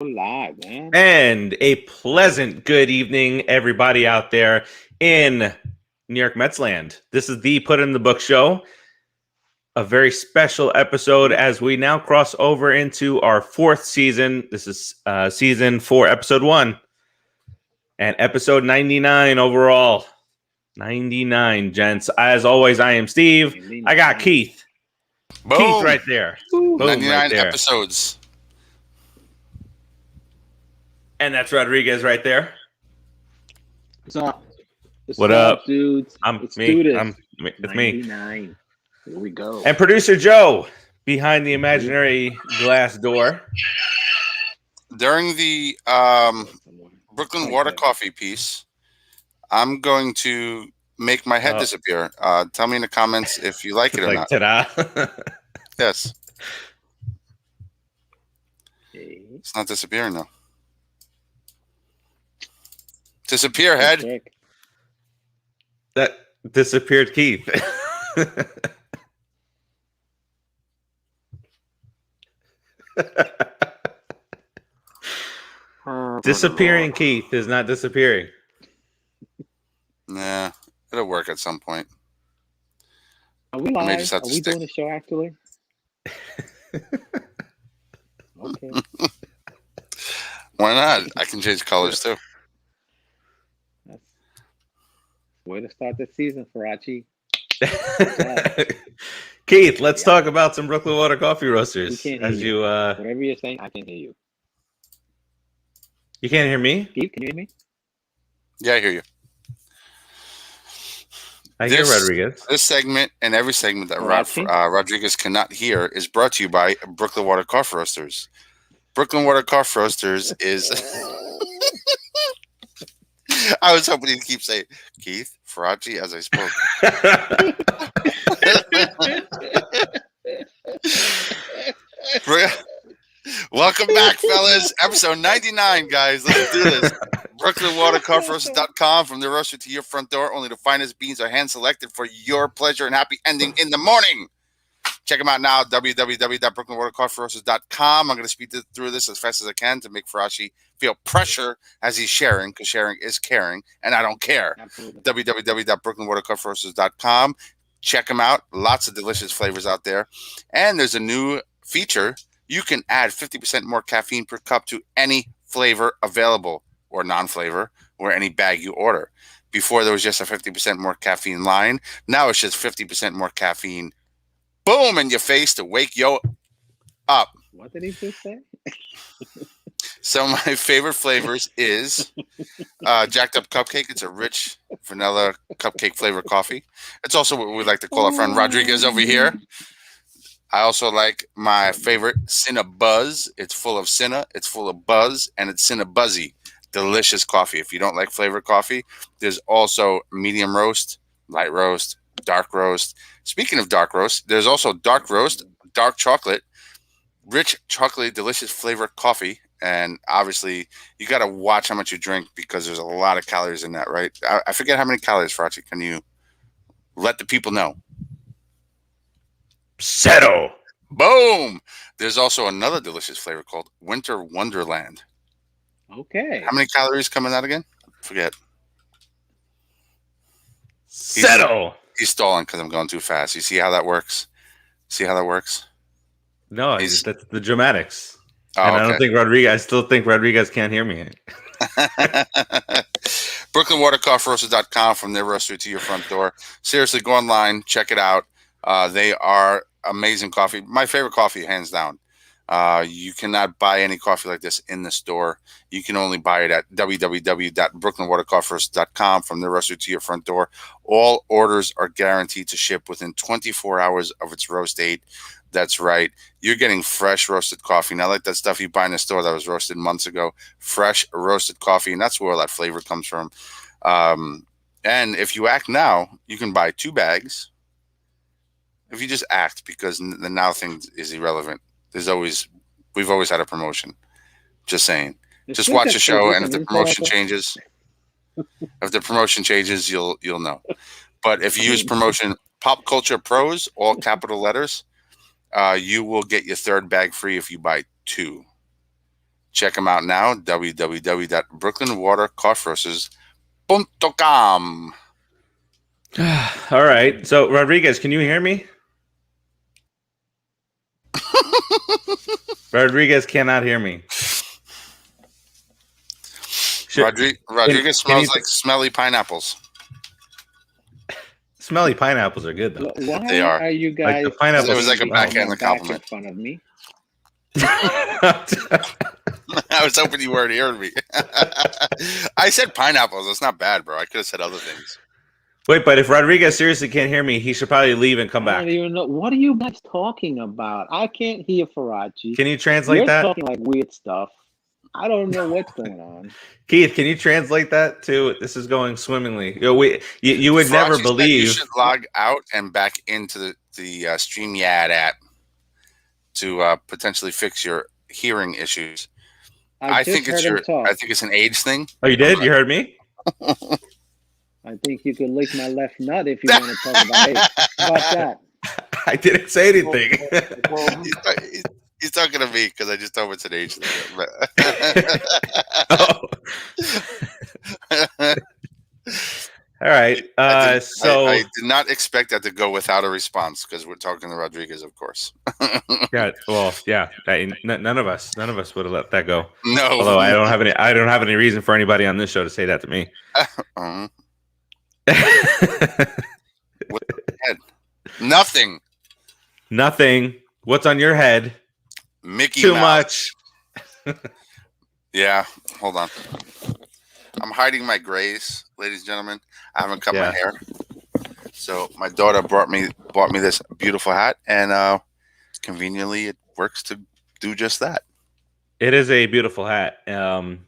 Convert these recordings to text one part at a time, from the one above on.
Live, man. And a pleasant good evening, everybody out there in New York Mets land. This is the Put in the Book show, a very special episode as we now cross over into our fourth season. This is season 4, episode 1, and episode 99 overall. 99, gents. As always, I am Steve. I got Keith. Boom. Keith right there. Boom, 99 right there. episodes. And that's Rodriguez right there. What's up? What up, dudes? It's me. It's 99. Here we go. And producer Joe behind the imaginary glass door. During the Brooklyn Water Coffee piece, I'm going to make my head disappear. Tell me in the comments if you like it or not. Ta-da. Yes. It's not disappearing though. Disappear, head. That disappeared Keith. Disappearing Keith is not disappearing. Nah, it'll work at some point. Are we live? Are we doing the show actually? Okay. Why not? I can change colors too. Way to start the season, Farace. Keith, let's talk about some Brooklyn Water Coffee Roasters. As you, whatever you're saying, I can't hear you. You can't hear me? Keith, can you hear me? Yeah, I hear you. I hear Rodriguez. This segment and every segment that Rodriguez cannot hear is brought to you by Brooklyn Water Coffee Roasters. Brooklyn Water Coffee Roasters is... I was hoping he'd keep saying, Keith, Farace, as I spoke. Welcome back, fellas. Episode 99, guys. Let's do this. BrooklynWaterCoffeeRoasters.com. From the roaster to your front door, only the finest beans are hand-selected for your pleasure and happy ending in the morning. Check them out now, www.BrooklynWaterCoffeeRoasters.com. I'm going to speed through this as fast as I can to make Farace feel pressure as he's sharing, because sharing is caring, and I don't care. www.BrooklynWaterCoffeeRoasters.com. Check them out. Lots of delicious flavors out there. And there's a new feature. You can add 50% more caffeine per cup to any flavor available, or non-flavor, or any bag you order. Before, there was just a 50% more caffeine line. Now it's just 50% more caffeine. Boom, in your face to wake you up. What did he just say? So my favorite flavors is Jacked Up Cupcake. It's a rich vanilla cupcake flavor coffee. It's also what we like to call our friend Rodriguez over here. I also like my favorite Cinnabuzz. It's full of Cinna, it's full of buzz, and it's Cinnabuzzy. Delicious coffee. If you don't like flavored coffee, there's also medium roast, light roast, dark roast. Speaking of dark roast, there's also dark roast, dark chocolate, rich chocolate, delicious flavor coffee. And obviously, you got to watch how much you drink because there's a lot of calories in that, right? I forget how many calories, Farace. Can you let the people know? Settle. Boom. There's also another delicious flavor called Winter Wonderland. Okay. How many calories come in that again? Forget. Settle. He's stalling because I'm going too fast. You see how that works? No, that's the dramatics. Oh, and okay. I still think Rodriguez can't hear me. BrooklynWaterCoffeeRoasters.com. From their roaster to your front door. Seriously, go online, check it out. They are amazing coffee. My favorite coffee, hands down. You cannot buy any coffee like this in the store. You can only buy it at www.BrooklynWaterCoffeeRoasters.com. From the roaster to your front door. All orders are guaranteed to ship within 24 hours of its roast date. That's right. You're getting fresh roasted coffee. Not like that stuff you buy in the store that was roasted months ago. Fresh roasted coffee, and that's where all that flavor comes from. And if you act now, you can buy 2 bags. If you just act, because the now thing is irrelevant. We've always had a promotion. Just saying. Just watch the show, and if the promotion changes, you'll know. But if you use promotion PopCulturePros, all capital letters, you will get your 3rd bag free if you buy 2. Check them out now, www.brooklynwatercoffroasters.com. All right. So, Rodriguez, can you hear me? Rodriguez cannot hear me. Rodriguez smells like smelly pineapples. Smelly pineapples are good, though. Why They are. you guys? Like the pineapples. It was like a backhanded compliment. In front of me. I was hoping you weren't hearing me. I said pineapples. That's not bad, bro. I could have said other things. Wait, but if Rodriguez seriously can't hear me, he should probably leave and come back. I don't even know. What are you guys talking about? I can't hear Farace. Can you translate that? You're talking like weird stuff. I don't know what's going on. Keith, can you translate that to this is going swimmingly? You would Farace never said believe. you should log out and back into the StreamYard app to potentially fix your hearing issues. I think it's an age thing. Oh, you did? You heard me? I think you could lick my left nut if you want to talk about age. How about that? I didn't say anything. He's talking to me because I just told him it's an age thing. All right. I So did not expect that to go without a response because we're talking to Rodriguez, of course. yeah. Well, yeah. None of us would have let that go. No. Although I don't have any reason for anybody on this show to say that to me. What's on your head? Nothing. What's on your head? Mickey Too Mouse. much. Yeah. Hold on. I'm hiding my grays, ladies and gentlemen. I haven't cut my hair. So my daughter bought me this beautiful hat, and conveniently it works to do just that. It is a beautiful hat. I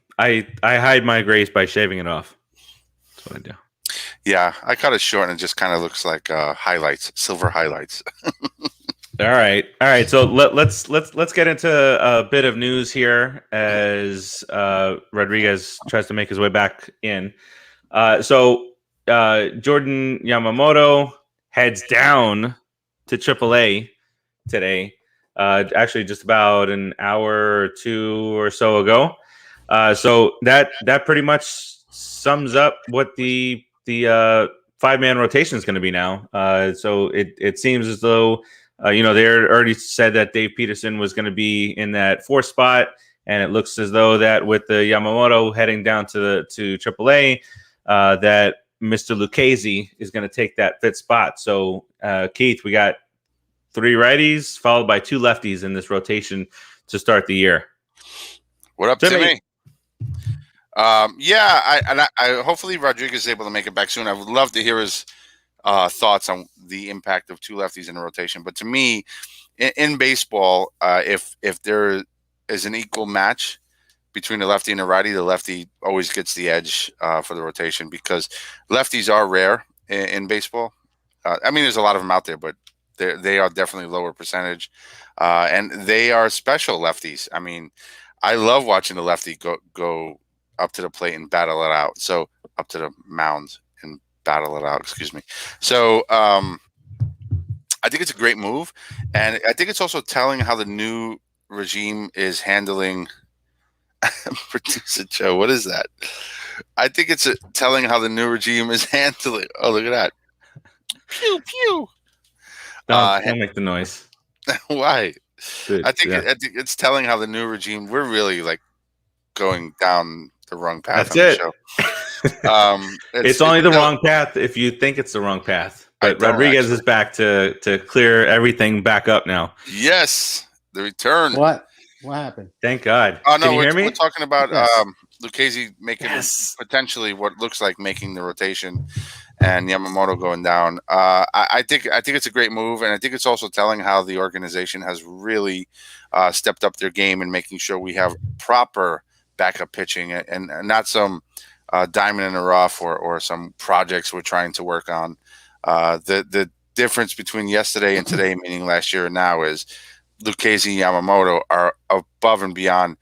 hide my grays by shaving it off. That's what I do. Yeah, I cut it short and it just kind of looks like highlights, silver highlights. All right. So let's get into a bit of news here as Rodriguez tries to make his way back in. So Jordan Yamamoto heads down to AAA today. Actually, just about an hour or two or so ago. So that pretty much sums up what the 5-man rotation is going to be now. So it seems as though they already said that Dave Peterson was going to be in that 4th spot, and it looks as though that with the Yamamoto heading down to AAA, that Mr. Lucchesi is going to take that 5th spot. So Keith, we got 3 righties followed by 2 lefties in this rotation to start the year. What up, Timmy? I hopefully Rodriguez is able to make it back soon. I would love to hear his thoughts on the impact of 2 lefties in a rotation. But to me, in baseball, if there is an equal match between the lefty and the righty, the lefty always gets the edge for the rotation because lefties are rare in baseball. There's a lot of them out there, but they are definitely lower percentage, and they are special lefties. I love watching the lefty go up to the plate and battle it out. So up to the mound and battle it out. Excuse me. So I think it's a great move, and I think it's also telling how the new regime is handling. Producer Joe, what is that? I think it's telling how the new regime is handling. Oh, look at that! Pew pew. Don't make the noise. Why? Dude, I think it's telling how the new regime. We're really like going down the wrong path. That's on it. The show. It's only the wrong path if you think it's the wrong path. But Rodriguez is back to clear everything back up now. Yes, the return. What happened? Thank God. Oh no, Can you hear me? We're talking about Yes. Lucchesi making potentially what looks like making the rotation, and Yamamoto going down. I think it's a great move, and I think it's also telling how the organization has really stepped up their game and making sure we have proper backup pitching and not some diamond in the rough or some projects we're trying to work on. The difference between yesterday and today, meaning last year and now, is Lucchesi and Yamamoto are above and beyond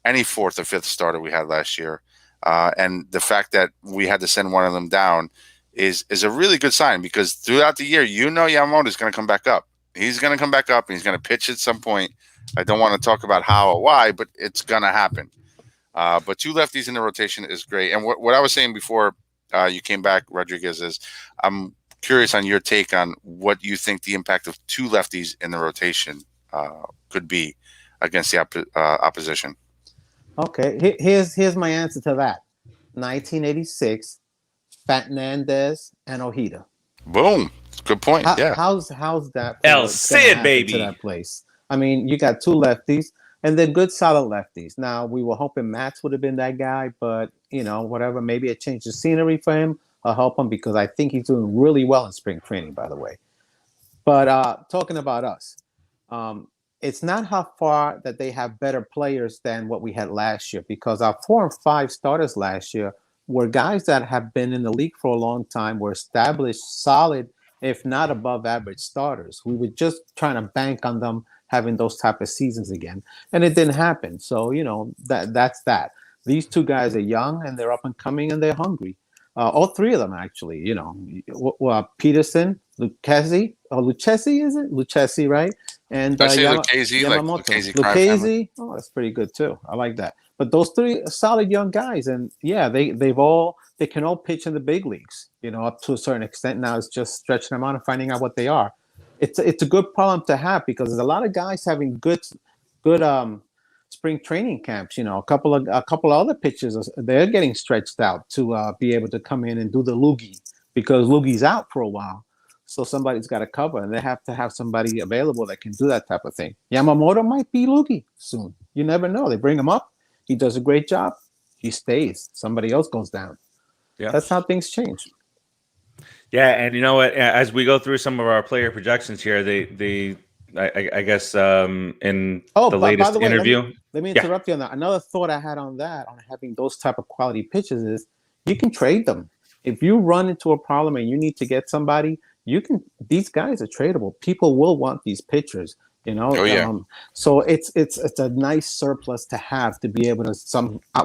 any 4th or 5th starter we had last year. And the fact that we had to send one of them down is a really good sign because throughout the year, Yamamoto is going to come back up. He's going to come back up and he's going to pitch at some point. I don't want to talk about how or why, but it's going to happen. But two lefties in the rotation is great. And what I was saying before you came back, Rodriguez, is I'm curious on your take on what you think the impact of two lefties in the rotation could be against the opposition. Okay, here's my answer to that. 1986, Fernandez and Ojeda. Boom. Good point. Yeah. How's that? El Cid, baby. To that place. I mean, you got two lefties, and they're good, solid lefties. Now, we were hoping Matz would have been that guy, but whatever. Maybe a change of scenery for him will help him because I think he's doing really well in spring training, by the way. But talking about us, it's not how far that they have better players than what we had last year, because our 4 and 5 starters last year were guys that have been in the league for a long time, were established, solid, if not above average starters. We were just trying to bank on them having those type of seasons again, and it didn't happen. So that's that. These two guys are young and they're up and coming and they're hungry. All three of them actually. Peterson, Lucchesi, is it Lucchesi, right? And Lucchesi. Lucchesi. Oh, that's pretty good too. I like that. But those three are solid young guys, and yeah, they can all pitch in the big leagues. Up to a certain extent. Now it's just stretching them out and finding out what they are. It's a good problem to have because there's a lot of guys having good spring training camps. A couple of other pitchers, they're getting stretched out to be able to come in and do the loogie because loogie's out for a while. So somebody's got to cover, and they have to have somebody available that can do that type of thing. Yamamoto might be loogie soon. You never know. They bring him up. He does a great job. He stays. Somebody else goes down. Yeah, that's how things change. Yeah, and you know what? As we go through some of our player projections here, I guess in the latest interview. Let me interrupt you on that. Another thought I had on that, on having those type of quality pitches, is you can trade them. If you run into a problem and you need to get somebody, these guys are tradable. People will want these pitchers. Oh, yeah. So it's a nice surplus to have, to be able to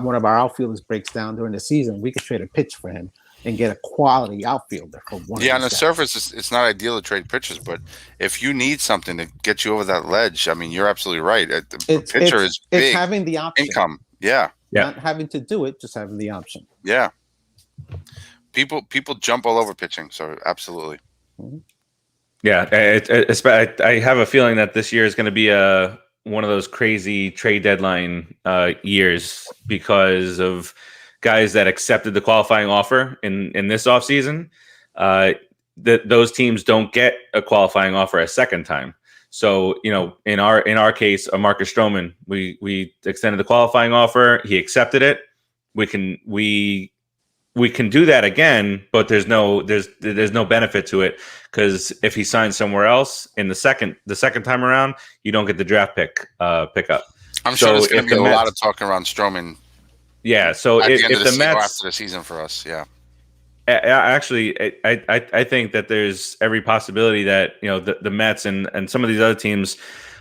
one of our outfielders breaks down during the season, we could trade a pitch for him and get a quality outfielder for one. Yeah, on the surface, it's not ideal to trade pitchers, but if you need something to get you over that ledge, I mean, you're absolutely right. The pitcher is big. It's having the option. Income. Yeah. Not having to do it, just having the option. Yeah. People jump all over pitching, so absolutely. Mm-hmm. Yeah, I have a feeling that this year is going to be one of those crazy trade deadline years because of guys that accepted the qualifying offer in this offseason. Those teams don't get a qualifying offer a second time. So, in our case, a Marcus Stroman, we extended the qualifying offer. He accepted it. We can do that again, but there's no benefit to it, because if he signs somewhere else in the second time around, you don't get the draft pickup. I'm sure there's going to be a lot of talking around Stroman. Yeah, so if the Mets after the season for us, yeah. Actually, I think that there's every possibility that the Mets and some of these other teams,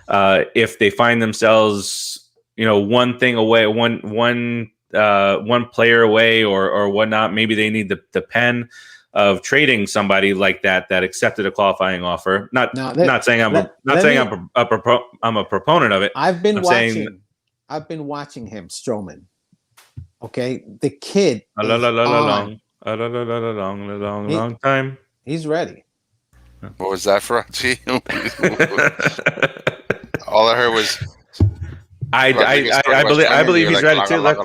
if they find themselves one thing away, one player away or whatnot, maybe they need the pen of trading somebody like that accepted a qualifying offer. Not saying I'm a proponent of it. I've been watching him, Stroman. Okay, the kid. Long time. He's ready. What was that for? Gee. All I heard was. I believe he's ready too. I've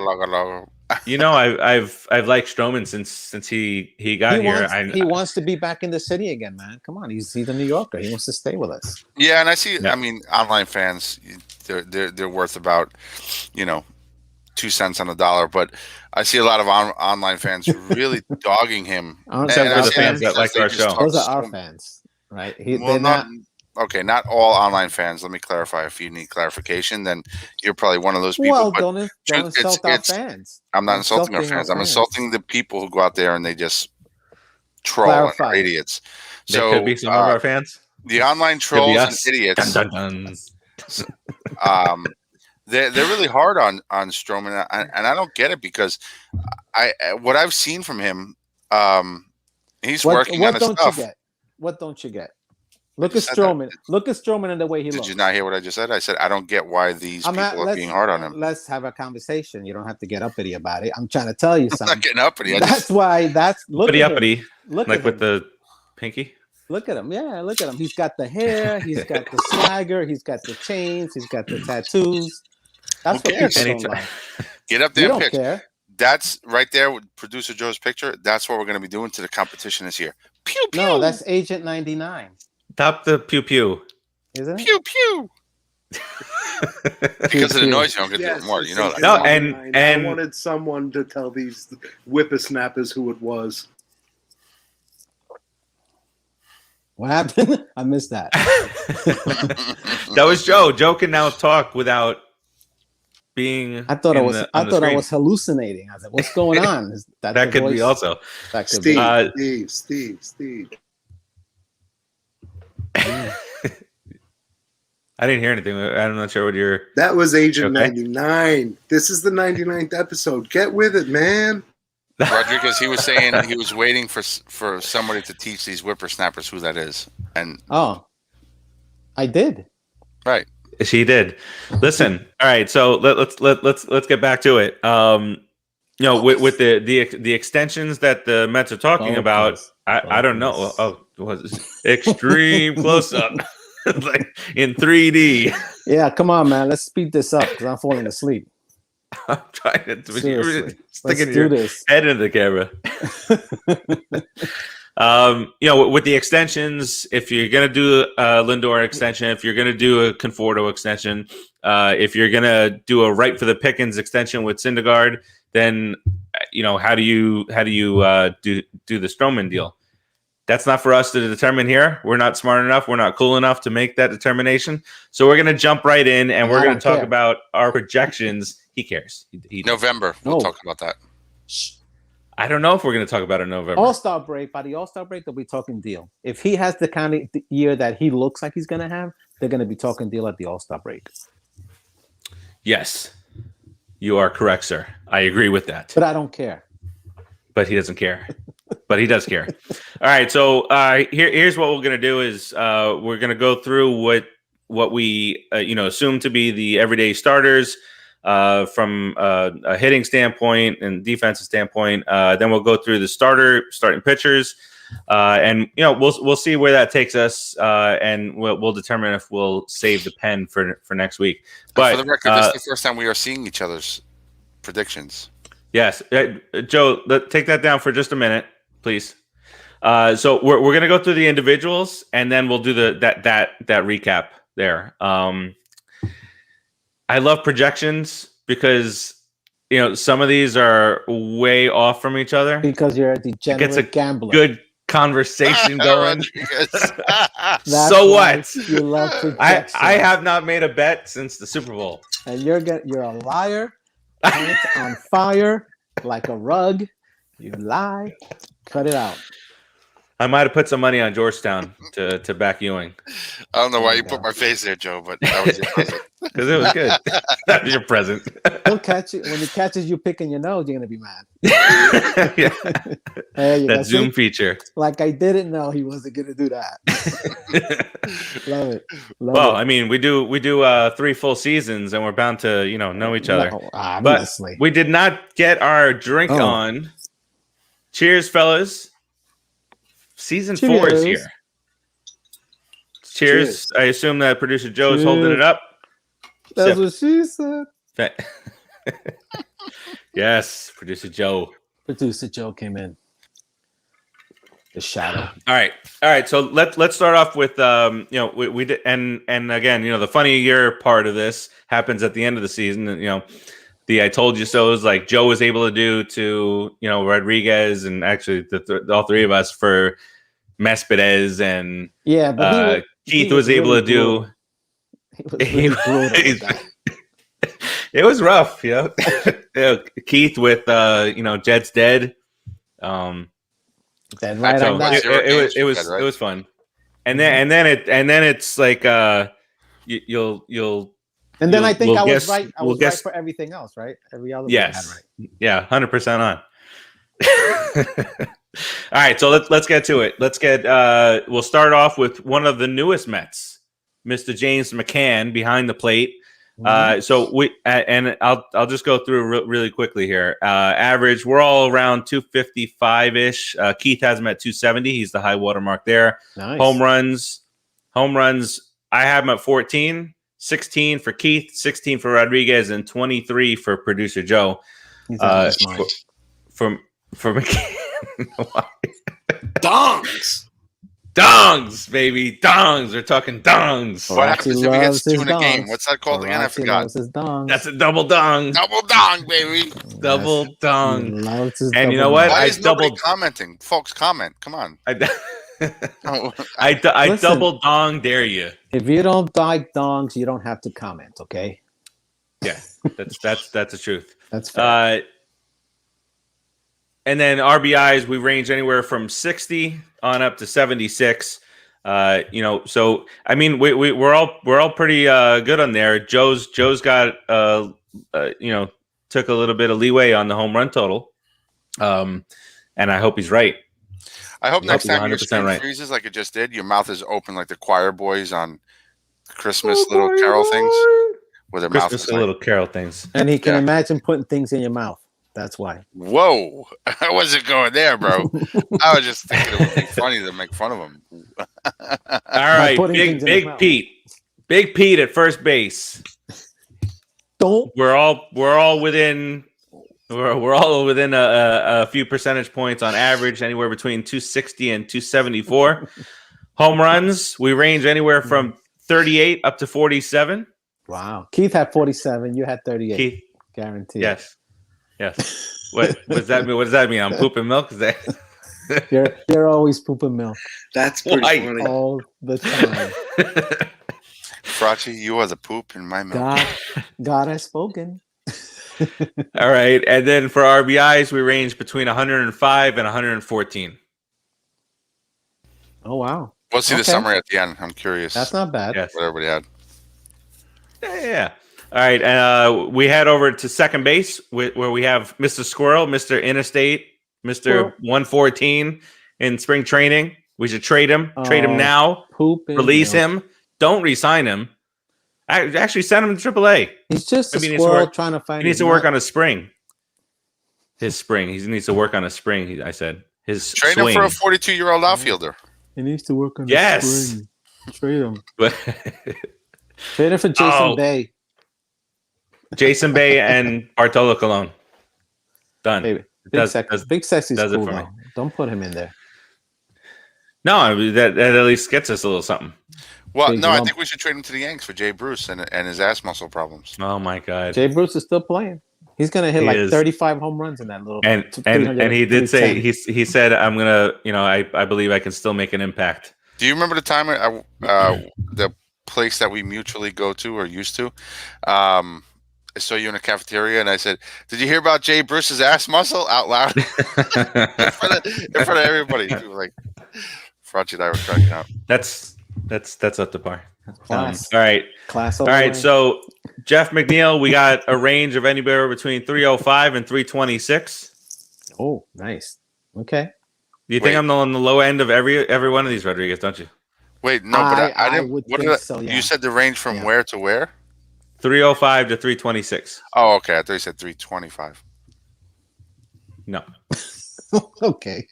liked Stroman since he got here. He wants to be back in the city again, man. Come on, he's a New Yorker. He wants to stay with us. Yeah, and I see. Yeah. I mean, online fans, they're worth about 2 cents on the dollar, but I see a lot of online fans really dogging him. Except for the fans that like our show. Those are our fans, right? Not all online fans. Let me clarify. If you need clarification, then you're probably one of those people. Well, don't insult our fans. I'm not insulting our fans. I'm insulting the people who go out there and they just troll and are idiots. So could be some of our fans. The online trolls and idiots. Dun, dun, dun. They're really hard on Stroman, and I don't get it, because what I've seen from him, he's working on his stuff. What don't you get? Look at Strowman. Look at Strowman and the way he looks. Did you not hear what I just said? I said I don't get why these people are being hard on him. Let's have a conversation. You don't have to get uppity about it. I'm trying to tell you something. I'm not getting uppity. That's why. Look at uppity. Look like at with him. the pinky. Look at him. Yeah, look at him. He's got the hair. He's got the swagger. He's got the chains. He's got the tattoos. That's what people don't like. Get up there You and don't pitch. care. That's right there with producer Joe's picture. That's what we're going to be doing to the competition this year. Pew pew. No, that's Agent 99. Stop the pew pew. Isn't it? Pew pew. Because of the noise, you don't get to do it more. You know that. No, and I wanted someone to tell these whippersnappers who it was. What happened? I missed that. That was Joe. Joe can now talk without being. I thought I was hallucinating. I was like, "What's going on?" That could be also. That could be. Steve. I didn't hear anything. I'm not sure what you're. That was Agent 99. This is the 99th episode. Get with it, man. Rodriguez, he was saying he was waiting for somebody to teach these whippersnappers who that is. And I did. Right. She did. Listen. All right. So let's get back to it. With the extensions that the Mets are talking about, I don't know. Oh, was extreme close up. Like in 3D. Yeah, come on, man. Let's speed this up because I'm falling asleep. I'm trying to Seriously. sticking your head into the camera. With the extensions, if you're gonna do a Lindor extension, if you're gonna do a Conforto extension, if you're gonna do a right for the Pickens extension with Syndergaard, then how do you do the Stroman deal? That's not for us to determine here. We're not smart enough. We're not cool enough to make that determination. So we're going to jump right in, and we're going to talk about our projections. He cares. November. We'll talk about that. I don't know if we're going to talk about it in November. All-Star break. By the All-Star break, they'll be talking deal. If he has the kind of year that he looks like he's going to have, they're going to be talking deal at the All-Star break. Yes. You are correct, sir. I agree with that. But I don't care. But he doesn't care. But he does care. All right. So here's what we're going to do is we're going to go through what we assume to be the everyday starters from a hitting standpoint and defensive standpoint. Then we'll go through the starting pitchers, and we'll see where that takes us, and we'll determine if we'll save the pen for next week. But for the record, this is the first time we are seeing each other's predictions. Yes, Joe, take that down for just a minute, please. So we're going to go through the individuals, and then we'll do that recap there. I love projections because some of these are way off from each other. Because you're a degenerate gambler. Good conversation going. So what? You love projections. I have not made a bet since the Super Bowl. And you're a liar. Pants on fire like a rug. You lie. Cut it out. I might have put some money on Georgetown to back Ewing. I don't know why you put my face there, Joe, but that was your present. Because it was good. That was your present. He'll catch it. When he catches you picking your nose, you're going to be mad. Yeah. That Zoom feature. Like I didn't know he wasn't going to do that. Love it. I mean, we do 3 full seasons, and we're bound to know each other. No, obviously. But we did not get our drink on. Cheers, fellas. Season 4 is here. Cheers. I assume that producer Joe is holding it up. That's what she said. Yes, producer Joe. Producer Joe came in. The shadow. All right. So let's start off with we did, and again, the funny year part of this happens at the end of the season. The I told you so is like Joe was able to do to Rodriguez and actually all 3 of us for Cespedes, and but Keith was able to do. It was rough, Keith with Jet's dead. Dead right on that. It was fun, and then it's like you'll. And then I think I was right. I was right for everything else, right? Every other yes, thing I had right. Yeah, 100% on. right, so let's get to it. We'll start off with one of the newest Mets, Mr. James McCann behind the plate. So I'll just go through really quickly here. Average, we're all around 255 ish. Keith has him at 270. He's the high water mark there. Nice. Home runs. I have him at 14, 16 for Keith, 16 for Rodriguez, and 23 for producer Joe. He's out of his mind. For McCann. Dongs. Baby, dongs. We're talking dongs. What happens if he gets loves 2 his in a game? dongs. What's that called again? I Farace forgot. loves his dongs. That's a double dong. Double dong, baby. Double He dong. loves his And you double know what? dongs. Why I is nobody doubled- commenting? Folks, comment. Come on. I Listen. double dong dare you. If you don't like dongs, you don't have to comment. Okay, Yeah, that's the truth. that's fair. And then RBIs, we range anywhere from 60 on up to 76. So I mean, we're all pretty good on there. Joe's got took a little bit of leeway on the home run total, and I hope he's right. I hope next he's time your 100% screen right. freezes like it just did, your mouth is open like the choir boys on Christmas little carol things, where their mouth Christmas is like, little carol things. And he can yeah. imagine putting things in your mouth. That's why. whoa, I wasn't going there, bro. I was just thinking it would be funny to make fun of him. All right, putting things in his Big mouth. Pete. Big Pete at first base. Don't. We're all within a few percentage points on average, anywhere between 260 and 274. Home runs, we range anywhere from 38 up to 47. Wow. Keith had 47. You had 38. Keith, Guaranteed. yes. What does that mean? What does that mean? I'm pooping milk? Is that You're always pooping milk That's pretty Why? funny. all the time. Frachi, you are the poop in my mouth. God has spoken. All right, and then for RBIs, we range between 105 and 114. Oh wow. We'll see the Okay. summary at the end. I'm curious That's not bad. Yes. what everybody had. Yeah. All right, and we head over to second base where we have Mr. Squirrel, Mr. Interstate, Mr. Squirrel. 114 in spring training. We should trade him. Trade him Oh, now. Pooping Release milk. him. Don't re-sign him. Actually, send him to AAA. He's just a Maybe he needs to squirrel work- trying to find. He needs his to work nut. on his spring. His spring. He needs to work on his spring. I said his Trade swing. him for a 42-year-old outfielder. He needs to work on Yes. his spring. Trade him. But Trade him for Jason Oh. Bay. Jason Bay and Bartolo Colon. Done. Baby. Does- Big Sexy's does it cool for me. though. Don't put him in there. No, I mean, that at least gets us a little something. Well, Big no, I lump. think we should trade him to the Yanks for Jay Bruce and his ass muscle problems. Oh my god. Jay Bruce is still playing. He's gonna hit He like is. 35 home runs in that little. And 300 he did say 310. he said I'm gonna I believe I can still make an impact. Do you remember the time the place that we mutually go to or used to? I saw you in a cafeteria and I said, "Did you hear about Jay Bruce's ass muscle?" out loud in front of everybody. People were like, Frachi and I were cracking up. That's up to par. Class. All right. Class. All right. So Jeff McNeil, we got a range of anywhere between 305 and 326. Oh, nice. Okay. You think Wait. I'm on the low end of every one of these, Rodriguez, don't you? Wait, no, but I I didn't. would What think did so, yeah. You said the range from Yeah. where to where? 305 to 326. Oh, okay. I thought you said 325. No. Okay.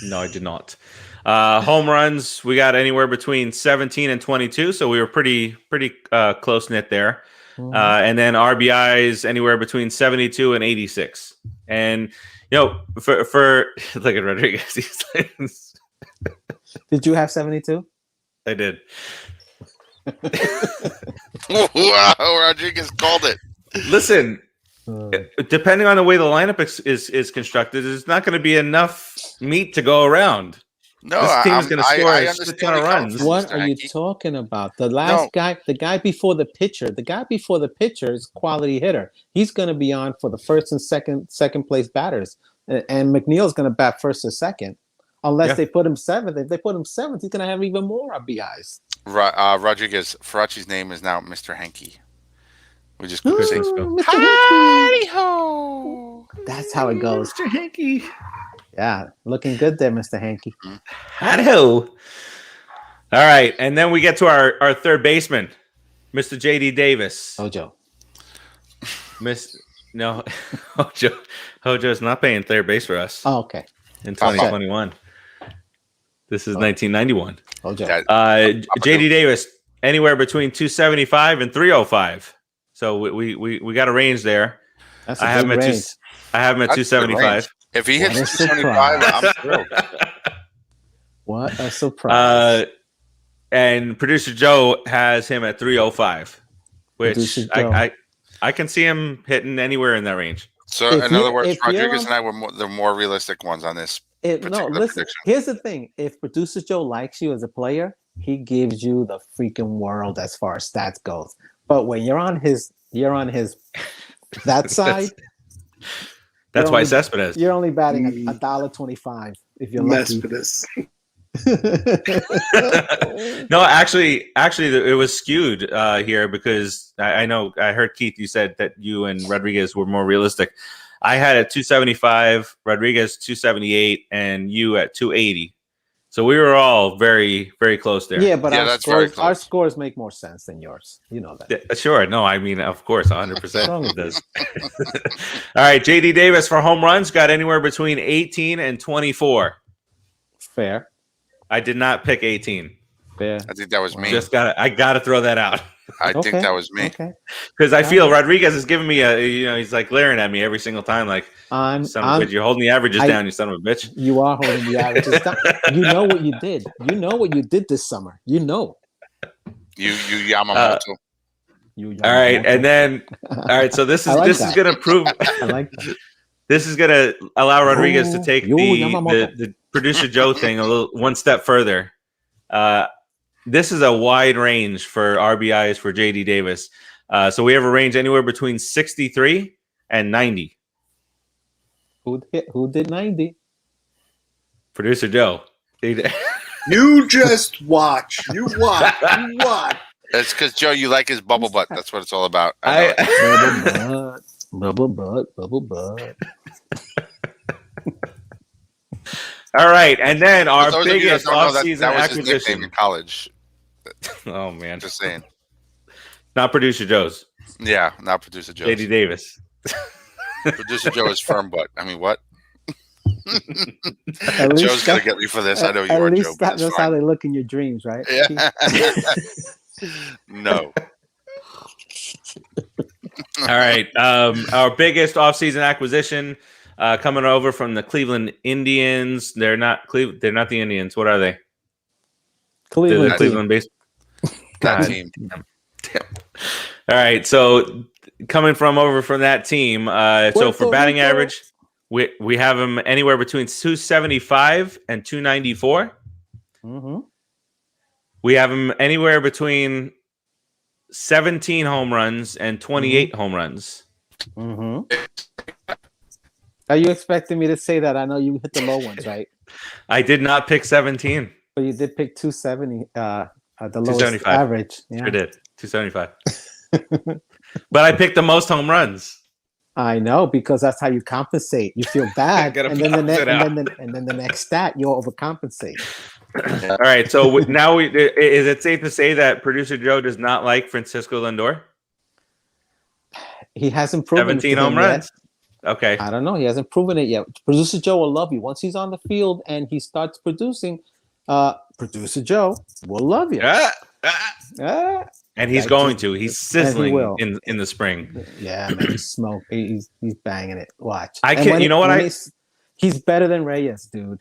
No, I did not. Home runs, we got anywhere between 17 and 22, so we were pretty close knit there. And then RBIs anywhere between 72 and 86. And for look at Rodriguez. He's like, Did you have 72? I did. Wow, Rodriguez called it. Listen, depending on the way the lineup is constructed, there's not going to be enough meat to go around. No, This team is going to score I a understand shit ton of the runs. conference, What Mr. are you Hanky. talking about? The last guy, the guy before the pitcher, is a quality hitter. He's going to be on for the first and second place batters, and McNeil's going to bat first or second, unless they put him seventh. If they put him seventh, he's going to have even more RBIs. Rodriguez, Farachi's name is now Mr. Hanky. We just could say, Mr. "Hi ho." That's how it goes. Mr. Hanky. Yeah, looking good there, Mr. Hankey. Hello. All right, and then we get to our third baseman, Mr. J.D. Davis. Hojo. No, Hojo's not playing third base for us Oh, okay. in 2021. This is 1991. Hojo. J.D. Davis, anywhere between 275 and 305. So we got a range there. That's a good range. I have him at 275. If he hits What a 275, I'm thrilled. What a surprise. And producer Joe has him at 305, which I can see him hitting anywhere in that range. So in other words, Rodriguez and I were the more realistic ones on this. No, listen. Prediction. Here's the thing: if producer Joe likes you as a player, he gives you the freaking world as far as stats goes. But when you're on his that side. That's why Cespedes. You're only batting $1.25 if you're lucky. No, actually, it was skewed here because I know I heard Keith. You said that you and Rodriguez were more realistic. I had at 275, Rodriguez 278, and you at 280. So we were all very, very close there. Yeah, but our scores make more sense than yours. You know that. Yeah, sure. No, I mean, of course, 100% it does. All right, J.D. Davis for home runs got anywhere between 18 and 24. Fair. I did not pick 18. Fair. I think that was me. I gotta throw that out. I think that was me. Because I feel Rodriguez is giving me he's like glaring at me every single time, like, you're holding the averages down, you son of a bitch. You are holding the averages down. You know what you did. You know what you did this summer. You know. You Yamamoto. All right, and then so this is gonna prove. I like that. This is gonna allow Rodriguez to take the producer Joe thing one step further. This is a wide range for RBIs for J.D. Davis. So we have a range anywhere between 63 and 90. Who did 90? Producer Joe. You just watch. You watch. You watch. That's because, Joe, you like his bubble butt. That's what it's all about. Bubble butt. All right, and then our biggest offseason that was acquisition his nickname in college. Oh man, just saying. Not producer Joe's. Yeah, not producer Joe's. J.D. Davis. Producer Joe is firm butt. I mean, what? Joe's gonna get me for this. I know you are, Joe. That's how they look in your dreams, right? Yeah. No. All right, our biggest offseason acquisition. Coming over from the Cleveland Indians. They're not the Indians. What are they? Cleveland based. That team. Damn. All right. So coming over from that team. So for batting average, we have him anywhere between 275 and 294. Mm-hmm. We have him anywhere between 17 home runs and 28 home runs. Mm-hmm. Are you expecting me to say that? I know you hit the low ones, right? I did not pick 17. But you did pick 270, the lowest average. Yeah. Sure did. 275. But I picked the most home runs. I know, because that's how you compensate. You feel bad, and then the next stat you'll overcompensate. All right. So now is it safe to say that producer Joe does not like Francisco Lindor? He hasn't proven 17 home runs. Okay. I don't know. He hasn't proven it yet. Producer Joe will love you. Once he's on the field and he starts producing, Producer Joe will love you. And he's going to. He's sizzling in the spring. Yeah, man, he's banging it. Watch. He's better than Reyes, dude.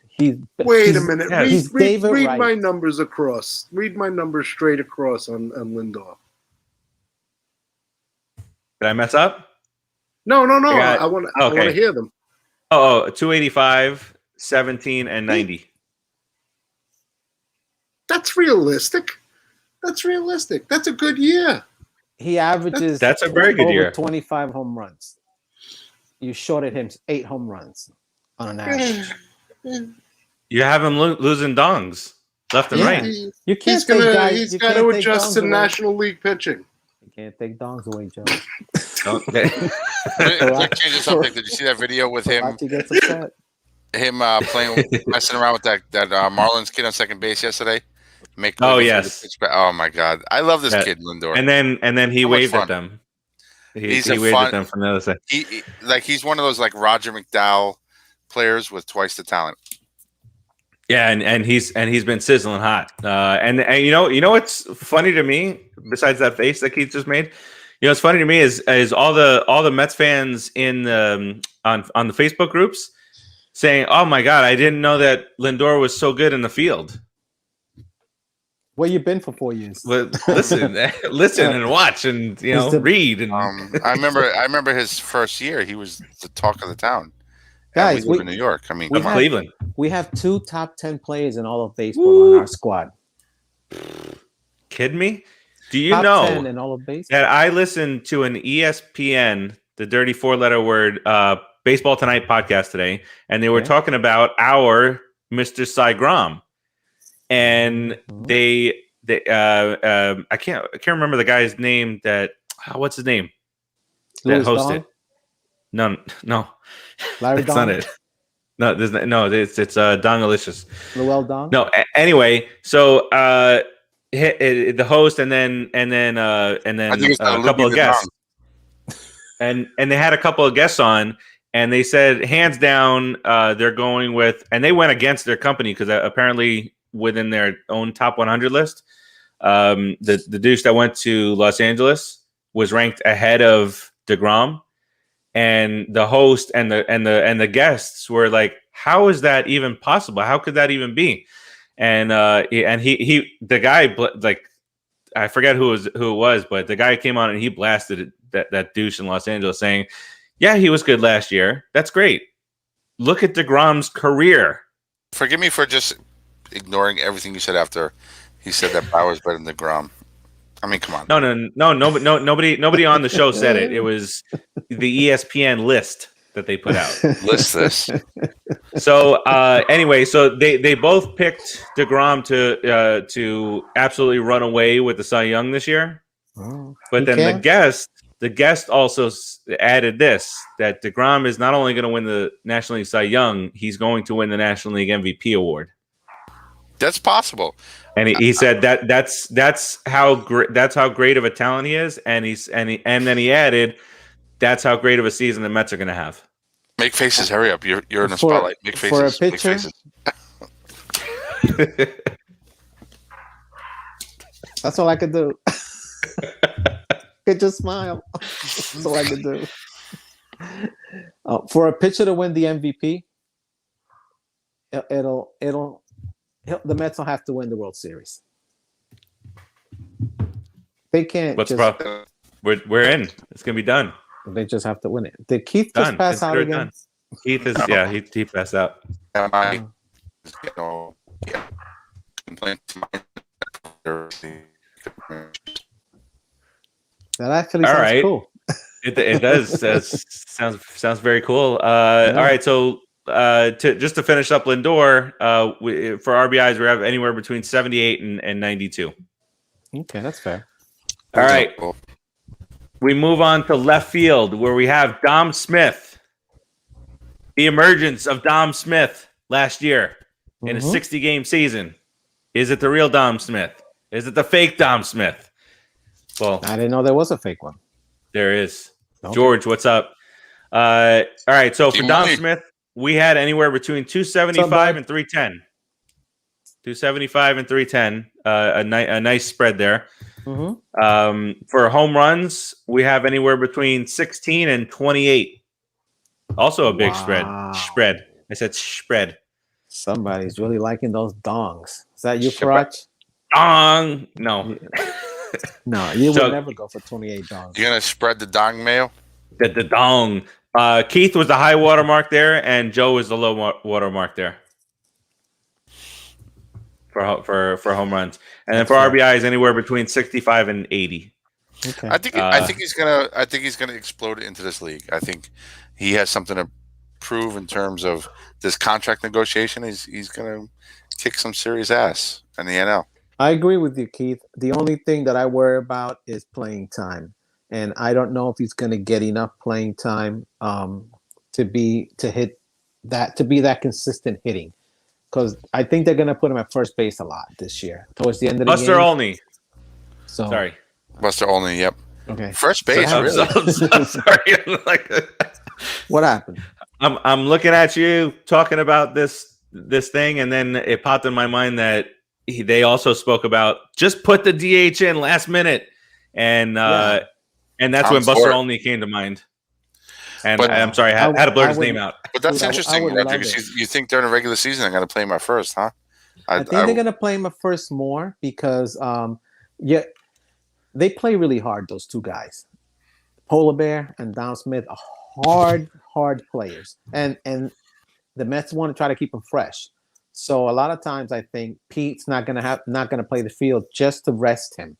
Wait a minute. Read Wright. my numbers across. Read my numbers straight across on Lindor. Did I mess up? No. I want to hear them. 285, 17, and 90. That's realistic. That's a good year. He averages. That's a very good year. 25 home runs. You shorted him 8 home runs on an average. You have him losing dongs left and right. You can't. He's got to adjust to National League pitching. You can't take dongs away, Joe. Okay. Quick change of subject. Did you see that video with him? him playing, messing around with that Marlins kid on second base yesterday. Oh, yes. Oh my God, I love this Yeah. kid Lindor. And then he So much waved at fun. them. He's He a waved fun. at them from the other side. He's one of those like Roger McDowell players with twice the talent. Yeah, and he's been sizzling hot. And you know what's funny to me besides that face that Keith just made? You know, what's funny to me is all the Mets fans in on the Facebook groups saying, "Oh my God, I didn't know that Lindor was so good in the field." Where you been for 4 years? Listen and watch and read and I remember his first year. He was the talk of the town. Guys, we live in New York. I mean, with Cleveland. We have 2 top 10 players in all of baseball on our squad. Kidding me? Do you top know 10 in all of baseball? that I listened to an ESPN, the dirty 4-letter word, Baseball Tonight podcast today, and they were talking about our Mr. Cy Grom, and they I can't remember the guy's name that what's his name Louis that hosted. Dong? No, Larry that's Dong? not it. No, it's Dongalicious. Lowell Dong? No, anyway, so the host and then a couple of guests, and they had a couple of guests on, and they said hands down they're going with, and they went against their company because apparently within their own top 100 list, the douche that went to Los Angeles was ranked ahead of DeGrom. And the host and the guests were like, "How is that even possible? How could that even be?" And he the guy, like, I forget who it was, but the guy came on and he blasted that douche in Los Angeles, saying, "Yeah, he was good last year. That's great. Look at DeGrom's career." Forgive me for just ignoring everything you said after he said that Bauer's better than DeGrom. I mean, come on. Nobody on the show said it. It was the ESPN list that they put out. List this. So anyway, so they both picked DeGrom to absolutely run away with the Cy Young this year. But then the guest also added this, that DeGrom is not only going to win the National League Cy Young, he's going to win the National League MVP award. That's possible. And he said that's how great of a talent he is, and then he added, that's how great of a season the Mets are going to have. Make faces, hurry up! You're in the spotlight. Make faces. For a picture. Make faces. That's all I could do. Could just smile. That's all I could do. For a pitcher to win the MVP, the Mets will have to win the World Series. They can't. What's the problem? We're in. It's gonna be done. They just have to win it. Did Keith done. just pass out again? Done. Keith is he passed out. That actually sounds cool. It does. Sounds very cool. All right, so to finish up Lindor, for RBIs we have anywhere between 78 and 92. Okay, that's fair. All right, we move on to left field where we have Dom Smith. The emergence of Dom Smith last year in a 60-game season. Is it the real Dom Smith? Is it the fake Dom Smith? Well, I didn't know there was a fake one. There is. Okay. George, what's up? All right, so for Dom Smith, we had anywhere between 275 and 310. 275 and 310. A nice spread there. For home runs, we have anywhere between 16 and 28. Also a big spread. Spread. I said spread. Somebody's really liking those dongs. Is that you, Farace? Dong. No. No, you would never go for 28 dongs. You're going to spread the dong mayo? The dong. Keith was the high water mark there, and Joe was the low water mark there for home runs. And then for RBIs, anywhere between 65 and 80. Okay. I think he's gonna explode into this league. I think he has something to prove in terms of this contract negotiation. He's gonna kick some serious ass in the NL. I agree with you, Keith. The only thing that I worry about is playing time, and I don't know if he's going to get enough playing time to hit that to be that consistent hitting. Because I think they're gonna put him at first base a lot this year towards the end of the Buster game. Olney. So Sorry. Buster Olney. Yep. okay, First base. So- Really? I'm sorry. what happened? I'm looking at you talking about this thing, and then it popped in my mind that they also spoke about just put the DH in last minute, and that's I'm when for Buster it. Olney came to mind. And But- I'm sorry, I had to blur his name out. But that's Dude, I interesting, would Roger, love because it. you think during the regular season they're going to play him at first, huh? I think they're gonna play him at first more because they play really hard. Those two guys, Polar Bear and Dom Smith, are hard players, and the Mets want to try to keep him fresh. So a lot of times I think Pete's not gonna play the field just to rest him,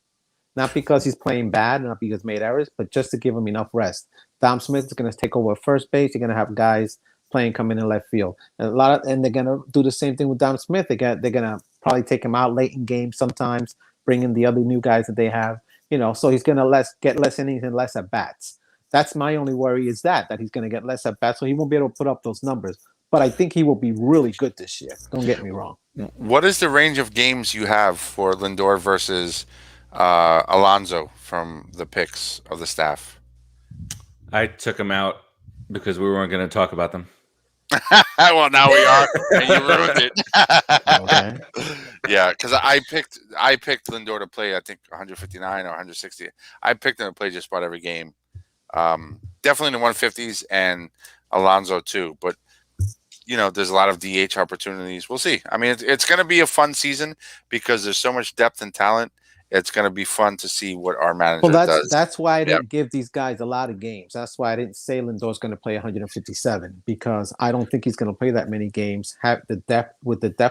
not because he's playing bad, not because he made errors, but just to give him enough rest. Dom Smith is gonna take over first base. You're gonna have guys coming in left field, and they're gonna do the same thing with Dom Smith. They're gonna probably take him out late in games sometimes, bring in the other new guys that they have. So he's gonna get less innings and less at bats. That's my only worry is that he's gonna get less at bats, so he won't be able to put up those numbers. But I think he will be really good this year. Don't get me wrong. What is the range of games you have for Lindor versus Alonso from the picks of the staff? I took him out because we weren't going to talk about them. Well, now we are, and you ruined it. Okay. Yeah, because I picked Lindor to play. I think 159 or 160. I picked him to play just about every game. Definitely in the 150s, and Alonso too. But there's a lot of DH opportunities. We'll see. I mean, it's going to be a fun season because there's so much depth and talent. It's going to be fun to see what our manager does. That's why I didn't give these guys a lot of games. That's why I didn't say Lindor's going to play 157 because I don't think he's going to play that many games. Have the depth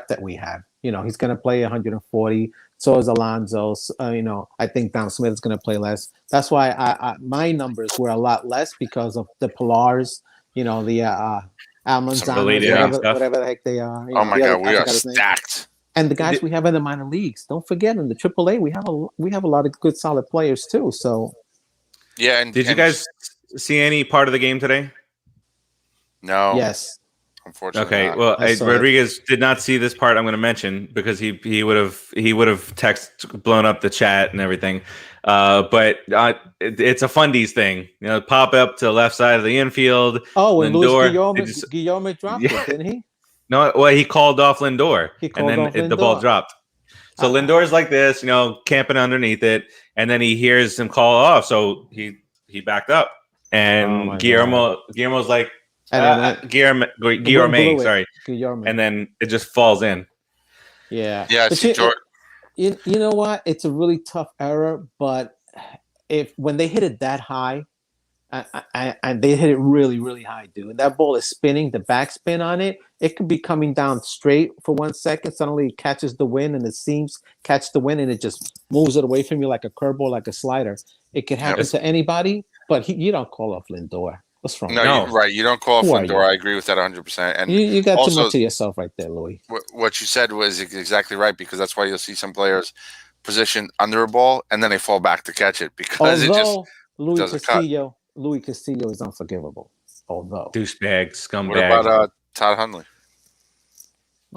that we have. He's going to play 140. So is Alonso. I think Dom Smith is going to play less. That's why my numbers were a lot less because of the Pilars. The Almanzanos, whatever the heck they are. Oh my God, we are stacked. And the guys we have in the minor leagues, don't forget in the AAA, we have a lot of good, solid players too. So, yeah. And did you guys see any part of the game today? No. Yes. Unfortunately. Okay. Not. Well, Rodriguez did not see this part. I'm going to mention because he would have blown up the chat and everything. But it's a fundies thing. Pop up to the left side of the infield. Oh, and Lindor, Guillaume dropped it, didn't he? No, well, he called off Lindor, and then the ball dropped. So Lindor's like this, camping underneath it, and then he hears him call off, so he backed up, and Guillermo's like, Guillermo, sorry, and then it just falls in. Yeah, yeah. You know what? It's a really tough error, but when they hit it that high. And they hit it really, really high, dude. And that ball is spinning, the backspin on it. It could be coming down straight for 1 second. Suddenly it catches the wind and the seams catch the wind and it just moves it away from you like a curveball, like a slider. It could happen to anybody, but you don't call off Lindor. What's wrong? No, right. You don't call off Lindor. I agree with that 100%. And you got too much to yourself right there, Louis. What you said was exactly right because that's why you'll see some players positioned under a ball and then they fall back to catch it because it just doesn't cut. Louis Castillo is unforgivable. Although douchebag, scumbag. What about Todd Hundley?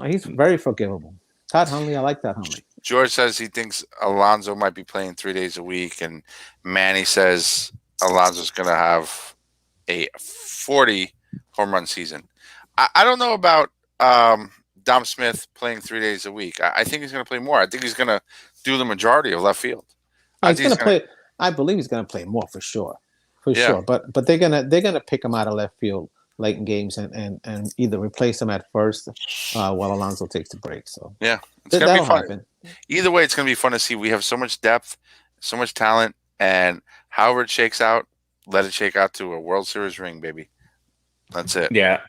He's very forgivable. Todd Hundley, I like Todd Hundley. George says he thinks Alonso might be playing 3 days a week, and Manny says Alonso's going to have a 40 home run season. I don't know about Dom Smith playing 3 days a week. I think he's going to play more. I think he's going to do the majority of left field. He's going to play. I believe he's going to play more for sure. Sure, but they're gonna pick him out of left field late in games and either replace him at first while Alonso takes the break. So yeah, it's gonna be fun. Happen. Either way, it's gonna be fun to see. We have so much depth, so much talent, and however it shakes out, let it shake out to a World Series ring, baby. That's it. Yeah.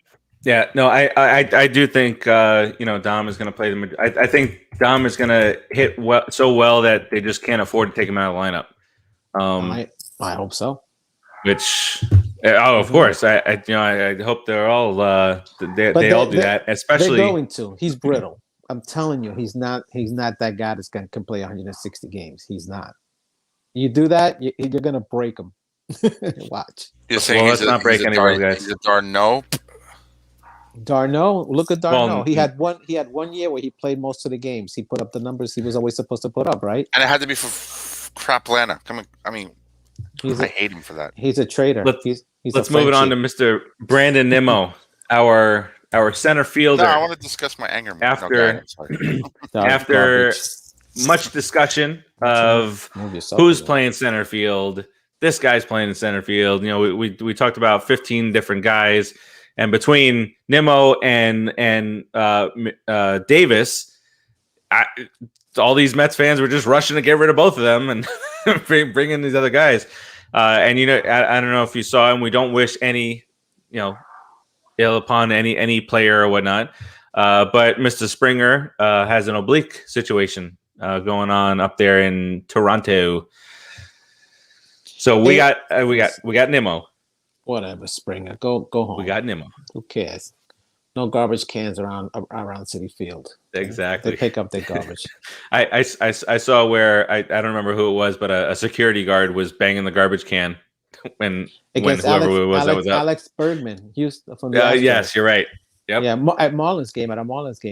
No, I do think Dom is gonna play the. I think Dom is gonna hit so well that they just can't afford to take him out of the lineup. I hope so. Which, of course, I hope they're all they all do that. Especially they're going to. He's brittle. I'm telling you, he's not that guy that's can play 160 games. He's not. You do that, you're gonna break him. Watch. You're saying let's not break any of those guys. He's a darn no. Darno, look at Darno. Well, He had one year where he played most of the games. He put up the numbers he was always supposed to put up, right? And it had to be for Craplana. I mean, He's I a, hate him for that. he's a traitor. He's Let's move it on to Mr. Brandon Nimmo, our center fielder. No, I want to discuss my anger. After After much discussion of who's playing center field, this guy's playing in center field. You know, we talked about 15 different guys, and between Nimmo and Davis, all these Mets fans were just rushing to get rid of both of them and bring in these other guys. And you know, I don't know if you saw him. We don't wish any, ill upon any player or whatnot. But Mr. Springer has an oblique situation going on up there in Toronto. So we got Nimmo. Whatever, Springer. Go home. We got Nimmo. Who cares? No garbage cans around Citi Field. Exactly. They pick up their garbage. I saw where I don't remember who it was, but a security guard was banging the garbage can when whoever it was that was up. Alex Bergman, from yes, you're right. Yep. Yeah, at a Marlins game,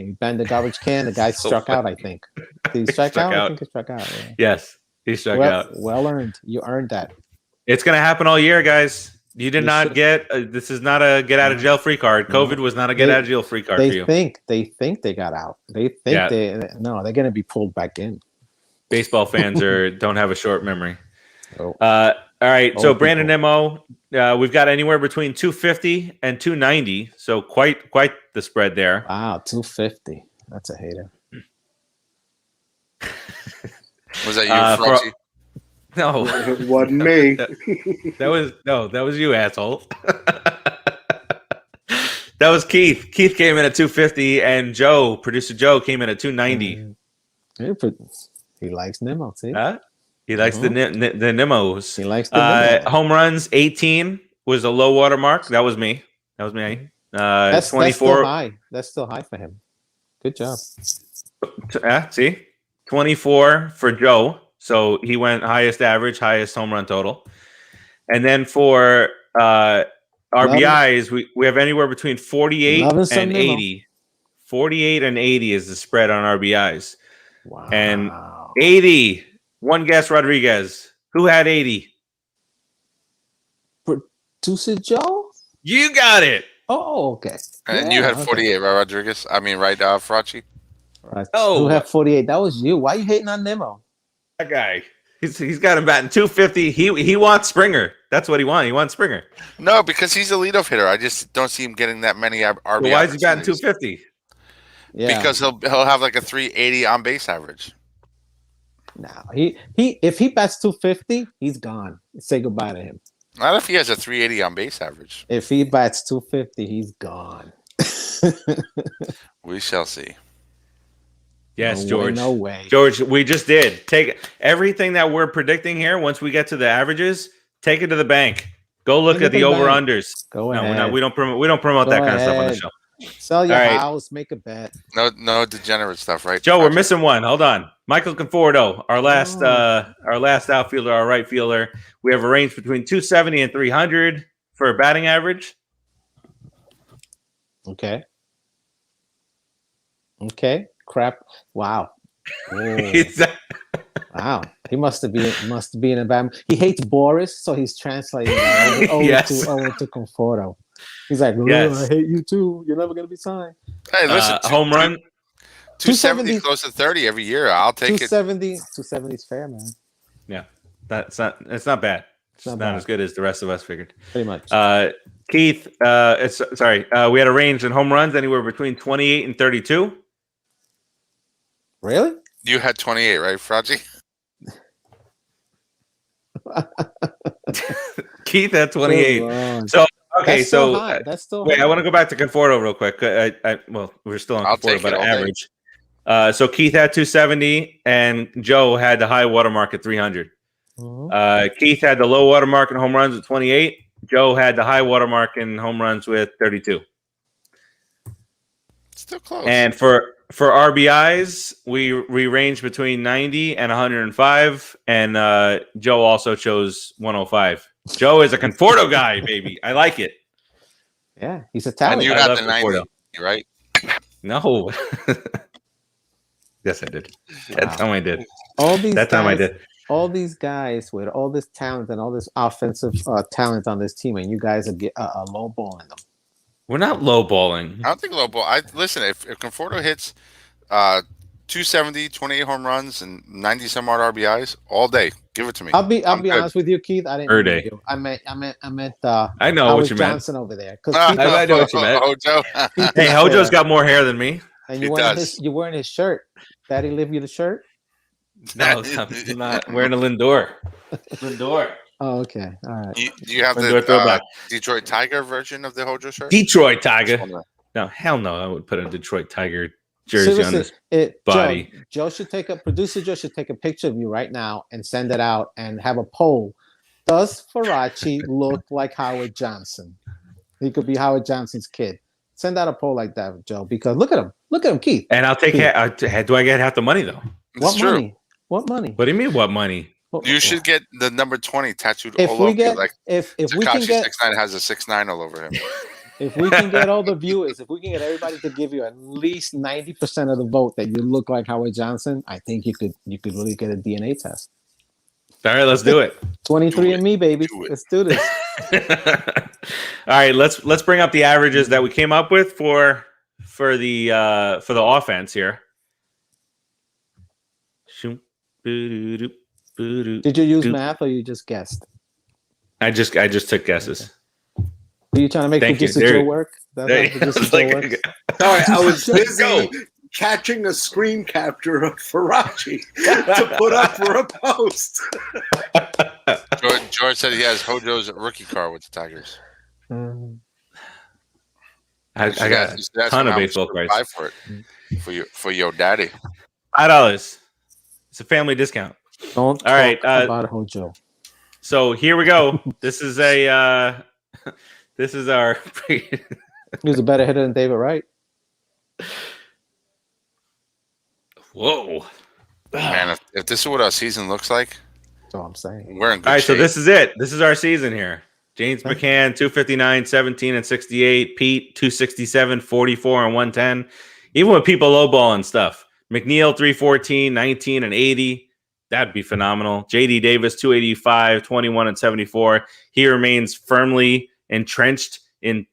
he banged the garbage can. The guy struck out, I think. Did he strike out? I think he struck out. Yeah. Yes, he struck out. Well earned. You earned that. It's going to happen all year, guys. You did not get this is not a get out of jail free card. COVID was not a get out of jail free card for you. They think they got out. They think they're going to be pulled back in. Baseball fans don't have a short memory. Oh. All right, so Brandon Nimmo, we've got anywhere between 250 and 290, so quite the spread there. Wow, 250. That's a hater. Was that you, Froxy? No, it wasn't me. that was you, asshole. That was Keith. Keith came in at 250, and producer Joe, came in at 290. He likes Nimmo, see? He likes the Nimmos. He likes the Nimmo. Home runs, 18 was a low water mark. That was me. That's 24. That's still high. That's still high for him. Good job. See? 24 for Joe. So he went highest average, highest home run total. And then for RBIs, we have anywhere between 48 and 80. 48 and 80 is the spread on RBIs. Wow. And 80, one guess, Rodriguez. Who had 80? Producer Joe? You got it. Oh, okay. And you had 48, right, Rodriguez? I mean, right, Farace? Right. Who had 48? That was you. Why are you hating on Nimmo? That guy. He's got him batting 250. He wants Springer. That's what he wants. He wants Springer. No, because he's a leadoff hitter. I just don't see him getting that many RBI. Well, why is he batting 250? Yeah. Because he'll have like a 380 on base average. No, he if he bats 250, he's gone. Say goodbye to him. Not if he has a 380 on base average. If he bats 250, he's gone. We shall see. Yes, George. No way. George, we just did. Take everything that we're predicting here. Once we get to the averages, take it to the bank. Go look at the over-unders. Go ahead. No, we don't promote that kind of stuff on the show. Sell your house, make a bet. No degenerate stuff, right? Joe, we're missing one. Hold on. Michael Conforto, our last outfielder, our right fielder. We have a range between 270 and 300 for a batting average. Okay. Crap. Wow. Wow. He must be in a bad. He hates Boris, so he's translating over to Conforto. He's like, I hate you too. You're never gonna be signed. Hey, listen, home run. 270 close to 30 every year. I'll take 270 is fair, man. Yeah, it's not bad. It's not as good as the rest of us figured. Pretty much. Keith, we had a range in home runs anywhere between 28 and 32. Really? You had 28, right, Fraji? Keith had 28. So okay, that's still wait. high. I want to go back to Conforto real quick. We're still on Conforto, but average. So Keith had 270, and Joe had the high watermark at 300. Mm-hmm. Keith had the low watermark in home runs at 28. Joe had the high watermark in home runs with 32. Still close. And for RBIs, we range between 90 and 105, and Joe also chose 105. Joe is a Conforto guy, baby. I like it. Yeah, he's Italian. And you had the 90. right? No. Yes, I did. That time I did. All these That guys, time I did. all these guys with all this talent and all this offensive talent on this team, and you guys are lowballing them. We're not lowballing. I don't think low ball. Listen. If Conforto hits 270, 28 home runs, and 90 some odd RBIs all day, give it to me. I'll be I'm good. honest with you, Keith. I didn't Per mean day. you. I meant I know Howard what you meant. Johnson over there. Because I know what you meant. Hojo. Hey, Hojo's got more hair than me. and He does. you're wearing his shirt. Daddy leave you the shirt? No, I'm not wearing a Lindor. Lindor. Oh, okay. All right. You have Lindor the throwback. Detroit Tiger version of the Hojo shirt? Detroit Tiger. No, hell no. I would put a Detroit Tiger jersey on this body. Joe should producer Joe should take a picture of you right now and send it out and have a poll. Does Farace look like Howard Johnson? He could be Howard Johnson's kid. Send out a poll like that, Joe, because look at him, Keith. And I'll take it. Do I get half the money though? It's true. Money? What money? What do you mean? What money? You should get the number 20 tattooed If all we over get you. Like if we Tekashi can get 69 has a 6'9" all over him. if we can get all the viewers, if we can get everybody to give you at least 90% of the vote that you look like Howard Johnson, I think you could really get a DNA test. All right, let's do it. 23andMe, baby. Let's do this. All right, let's bring up the averages that we came up with for the offense here. Did you use math or you just guessed? I just took guesses. Are you trying to make producer Joe work? That's how producer Joe works? Sorry, I was busy catching a screen capture of Farace to put up for a post. George said he has Hojo's rookie car with the Tigers. I got a ton of baseball cards. Buy for it for your daddy. $5. It's a family discount. Don't all right about Hojo. So here we go. This is our. He was a better hitter than David Wright. Whoa, man! If this is what our season looks like, that's all I'm saying. We're in good all right, shape. so this is it. This is our season here. James McCann, 259, 17, and 68. Pete, 267, 44, and 110. Even with people lowballing stuff. McNeil, 314, 19, and 80. That'd be phenomenal. JD Davis, 285, 21, and 74. He remains firmly entrenched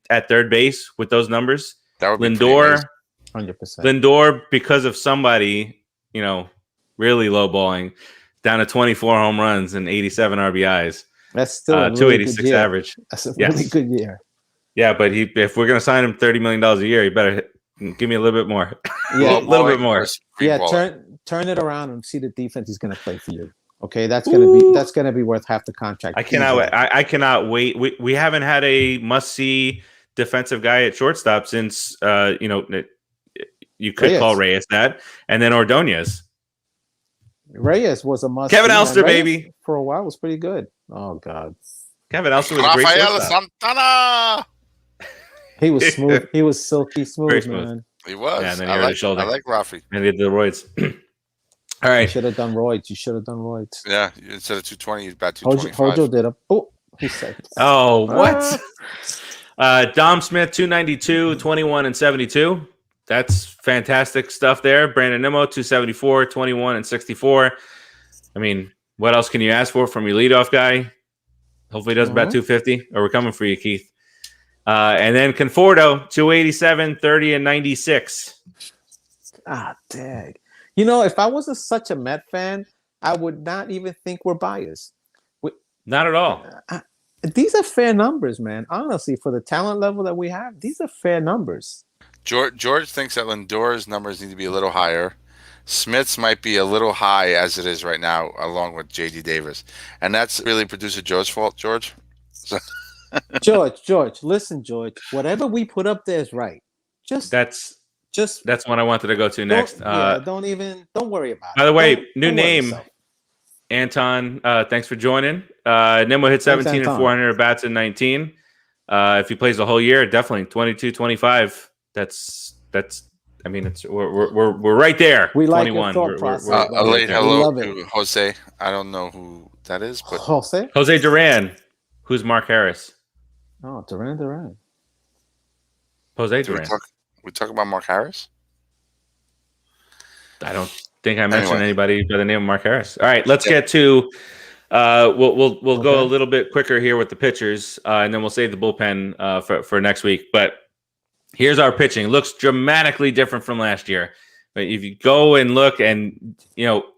at third base with those numbers. That would be Lindor, 100%. Lindor, because of somebody, really lowballing, down to 24 home runs and 87 RBIs. That's still a really 286 good year. average. That's a really good year. Yeah, but if we're going to sign him $30 million a year, he better give me a little bit more. Yeah, a little bit more. Yeah, turn it around and see the defense he's going to play for you. Okay, that's gonna be worth half the contract. I cannot wait. We haven't had a must-see defensive guy at shortstop since you could call Reyes that, and then Ordonez. Reyes was a must. Kevin Elster, baby, for a while was pretty good. Oh God, Kevin Elster was a great shortstop. Santana. He was smooth. He was silky smooth, man. He was. Yeah, and then he hurt his shoulder. I like Rafi. And he did the roids. All right. You should have done roids. Yeah, instead of 220, he's about 225. Hojo did a. Oh, he said. Oh, what? Dom Smith, 292, 21, and 72. That's fantastic stuff there. Brandon Nimmo, 274, 21, and 64. I mean, what else can you ask for from your leadoff guy? Hopefully he does about 250. Or we're coming for you, Keith. And then Conforto, 287, 30, and 96. Ah, dang. If I wasn't such a Met fan, I would not even think we're biased. Not at all. These are fair numbers, man. Honestly, for the talent level that we have, these are fair numbers. George thinks that Lindor's numbers need to be a little higher. Smith's might be a little high as it is right now, along with JD Davis. And that's really producer Joe's fault, George. So George, listen, George. Whatever we put up there is right. That's what I wanted to go to next. Don't worry about it. By the way, new name, Anton. Thanks for joining. Nimmo hit 17 and 400 at bats in 19. If he plays the whole year, definitely 22, 25. That's. I mean, we're right there. We like 21. your thought process. A late hello to Jose. I don't know who that is, but Jose Duran. Who's Mark Harris? Oh, Duran. Jose Duran. We talk about Mark Harris? I don't think I mentioned Anyway. anybody by the name of Mark Harris. All right, let's get to. We'll go a little bit quicker here with the pitchers, and then we'll save the bullpen for next week. But here's our pitching. Looks dramatically different from last year. But if you go and look, and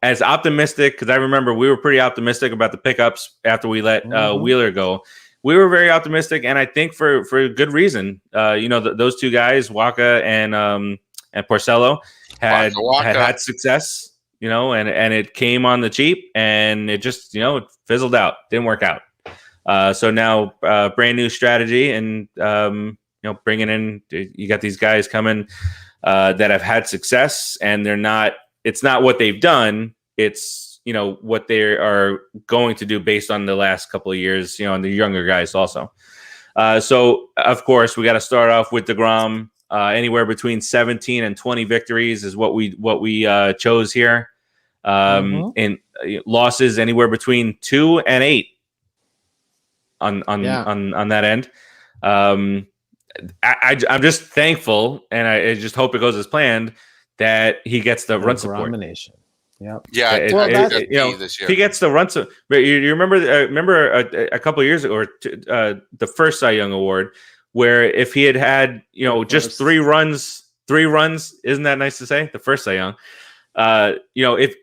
as optimistic, because I remember we were pretty optimistic about the pickups after we let Wheeler go. We were very optimistic, and I think for good reason. Those two guys, Waka and Porcello, had success. And it came on the cheap, and it just it fizzled out, didn't work out. So now brand new strategy, and bringing in, you got these guys coming that have had success, and it's not what they've done, it's what they are going to do based on the last couple of years, and the younger guys also. So of course we got to start off with DeGrom. Anywhere between 17 and 20 victories is what we chose here. And losses anywhere between 2 and 8 on that end. I'm just thankful, and I just hope it goes as planned, that he gets the run support. Domination. Yep. Yeah. This year. If he gets the run support, you remember a couple of years ago, or the first Cy Young Award, where if he had just three runs, isn't that nice to say? The first Cy Young. If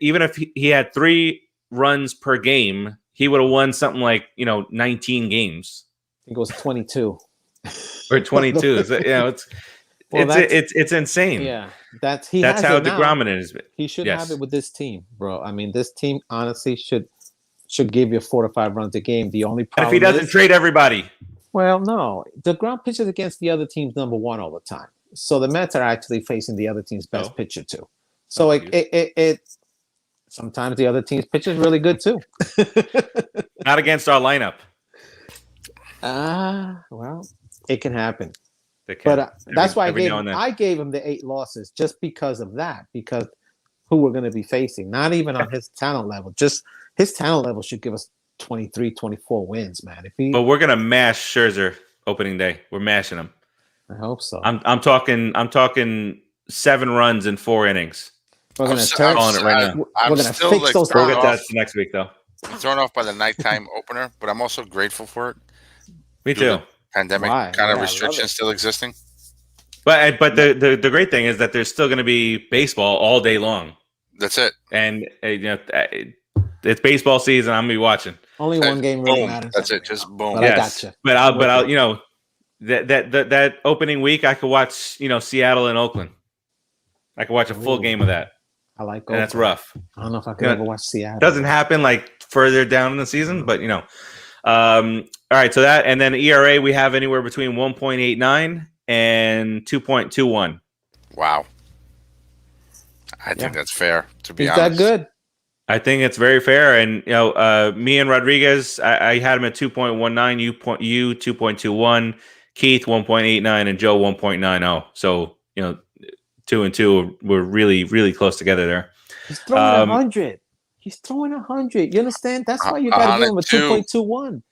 he had 3 runs per game, he would have won something like 19 games. I think it was 22 or 22. It's insane. Yeah, that's how DeGrom is. He should have it with this team, bro. I mean, this team honestly should give you 4 to 5 runs a game. The only problem, if he doesn't trade everybody. Well, no, DeGrom pitches against the other team's number 1 all the time. So the Mets are actually facing the other team's best pitcher too. So it sometimes the other team's pitcher is really good too. Not against our lineup. Well, it can happen. But that's why I gave him the 8 losses, just because of that. Because who we're going to be facing, not even on his talent level. Just his talent level should give us 23, 24 wins, man. But we're going to mash Scherzer opening day. We're mashing him. I hope so. I'm talking 7 runs in 4 innings. We're going to turn on it right now. We're going to fix those. We'll get that next week, though. I'm thrown off by the nighttime opener, but I'm also grateful for it. Me too. Pandemic kind of restrictions still existing. But the great thing is that there's still going to be baseball all day long. That's it. And it's baseball season. I'm going to be watching. Only one game really matters. That's it. Just boom. But yes. I gotcha. But I'll that opening week I could watch Seattle and Oakland. I could watch a full game of that. I like Oakland. And that's rough. I don't know if I could ever watch Seattle. Doesn't happen like further down in the season, but all right, so that, and then ERA we have anywhere between 1.89 and 2.21. Wow. I think that's fair, to be honest. Is that good? I think it's very fair. And me and Rodriguez, I had him at 2.19, you 2.21, Keith 1.89, and Joe 1.90. So 2 and 2 were really, really close together there. He's throwing 100. He's throwing 100. You understand? That's why you got to give him a 2.21.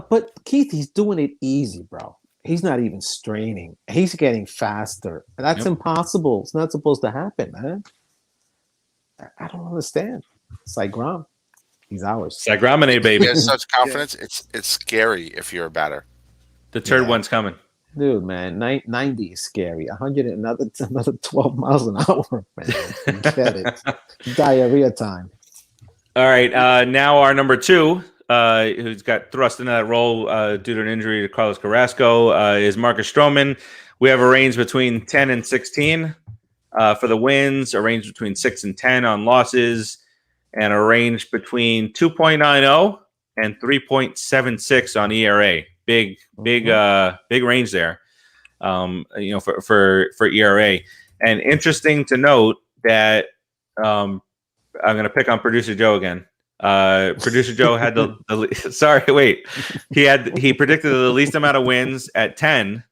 But Keith, he's doing it easy, bro. He's not even straining. He's getting faster. That's impossible. It's not supposed to happen, man. I don't understand. It's like Grom. He's ours. It's like Gromine, baby. He has such confidence. It's scary if you're a batter. The third one's coming. Dude, man, 90 is scary. 100 and another 12 miles an hour, man. Get it. Diarrhea time. All right. Now our number 2, who's got thrust into that role due to an injury to Carlos Carrasco, is Marcus Stroman. We have a range between 10 and 16 for the wins, a range between 6 and 10 on losses, and a range between 2.90 and 3.76 on ERA. Big range there, for ERA. And interesting to note that I'm going to pick on Producer Joe again. Producer Joe had he predicted the least amount of wins at 10,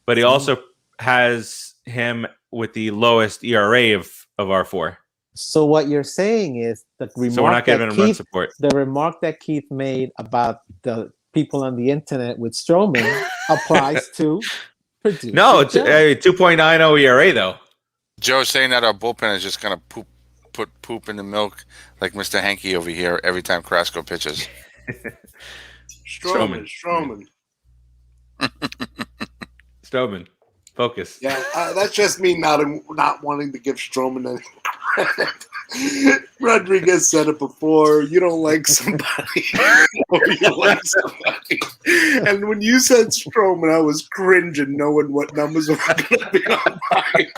but he also has him with the lowest ERA of our 4. So what you're saying is the remark so we're not giving him run support. The remark that Keith made about the people on the internet with Stroman applies to No, it's 2.90 ERA though. Joe's saying that our bullpen is just gonna put poop in the milk like Mr. Hanky over here every time Carrasco pitches. Stroman. Stroman, focus. Yeah, that's just me not wanting to give Stroman any credit. Rodriguez said it before. You don't like somebody, or you like somebody. And when you said Stroman, I was cringing, knowing what numbers were going to be on mine.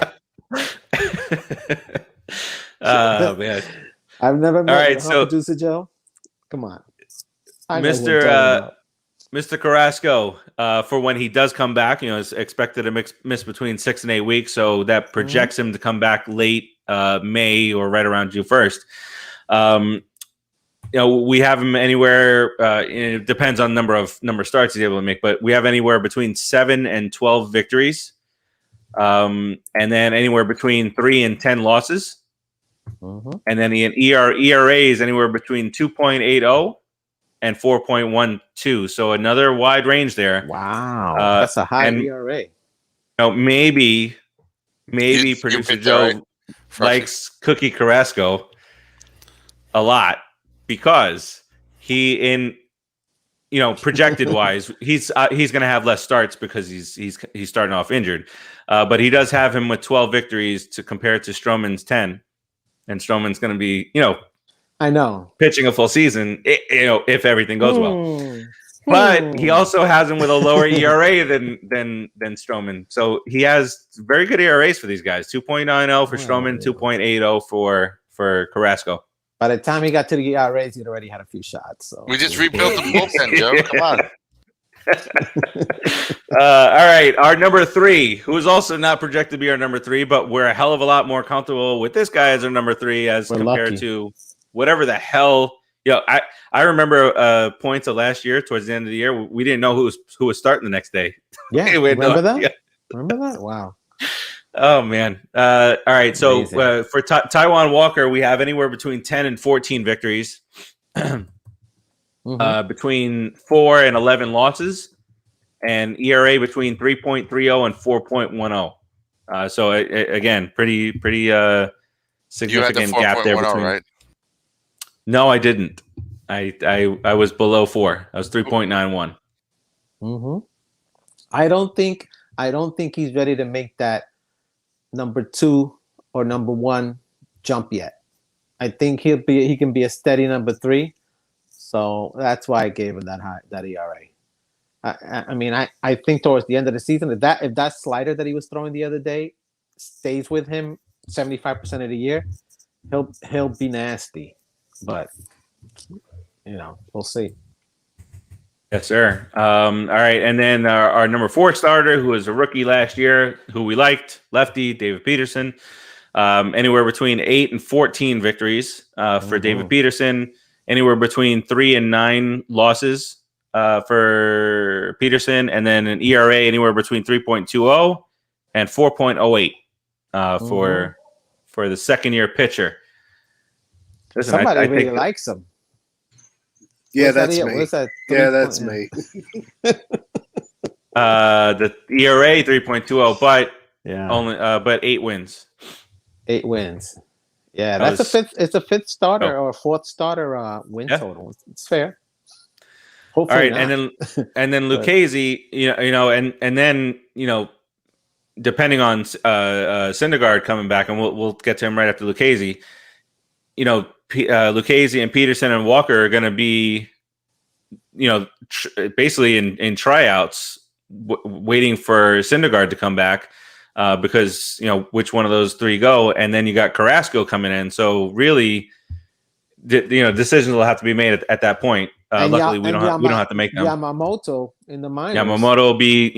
Oh man, I've never met All right, so producer Joe. Come on, Mr. Carrasco, for when he does come back, is expected to miss between 6 and 8 weeks, so that projects him to come back late May or right around June 1st. We have him anywhere. It depends on number of starts he's able to make, but we have anywhere between 7 and 12 victories, and then anywhere between 3 and 10 losses, and then the ERA is anywhere between 2.80 and 4.12. So another wide range there. Wow, that's a high ERA. Maybe producer Joe likes Cookie Carrasco a lot because projected wise, he's going to have less starts because he's starting off injured. But he does have him with 12 victories to compare to Stroman's 10, and Stroman's going to be I know, pitching a full season, if everything goes well. But he also has him with a lower ERA than Stroman. So he has very good ERAs for these guys. 2.90 for Stroman, 2.80 for Carrasco. By the time he got to the ERAs, he'd already had a few shots. So we just rebuilt the bullpen, Joe. Come on. All right, our number 3, who is also not projected to be our number 3, but we're a hell of a lot more comfortable with this guy as our number 3 as compared to whatever the hell. I remember points of last year towards the end of the year, we didn't know who was starting the next day. Yeah, remember that? Yeah. Remember that? Wow. Oh man. All right. So for Taijuan Walker, we have anywhere between 10 and 14 victories, between 4 and 11 losses, and ERA between 3.30 and 4.10. So again, pretty significant gap there between. Right? No, I didn't. I was below 4. I was 3.91. I don't think he's ready to make that number 2 or number 1 jump yet. I think he can be a steady number 3. So that's why I gave him that ERA. I mean, I think towards the end of the season, if that slider that he was throwing the other day stays with him 75% of the year, he'll be nasty. But we'll see. Yes, sir. All right, and then our number 4 starter, who was a rookie last year, who we liked, lefty David Peterson, anywhere between 8 and 14 victories for David Peterson, anywhere between 3 and 9 losses for Peterson, and then an ERA anywhere between 3.20 and 4.08 for the second-year pitcher. Listen, somebody really likes him. Yeah, that's me. Yeah, that's me. The ERA 3.20, but only 8 wins. 8 wins. Yeah, that's a fifth. It's a fifth starter or fourth starter win total. It's fair. Hopefully all right, not. and then Lucchesi, and then depending on Syndergaard coming back, and we'll get to him right after Lucchesi. Lucchesi and Peterson and Walker are going to be, basically in tryouts, waiting for Syndergaard to come back, because which one of those 3 go, and then you got Carrasco coming in. So really, decisions will have to be made at that point. Luckily, we don't have to make them. Yamamoto in the minors. Yamamoto will be,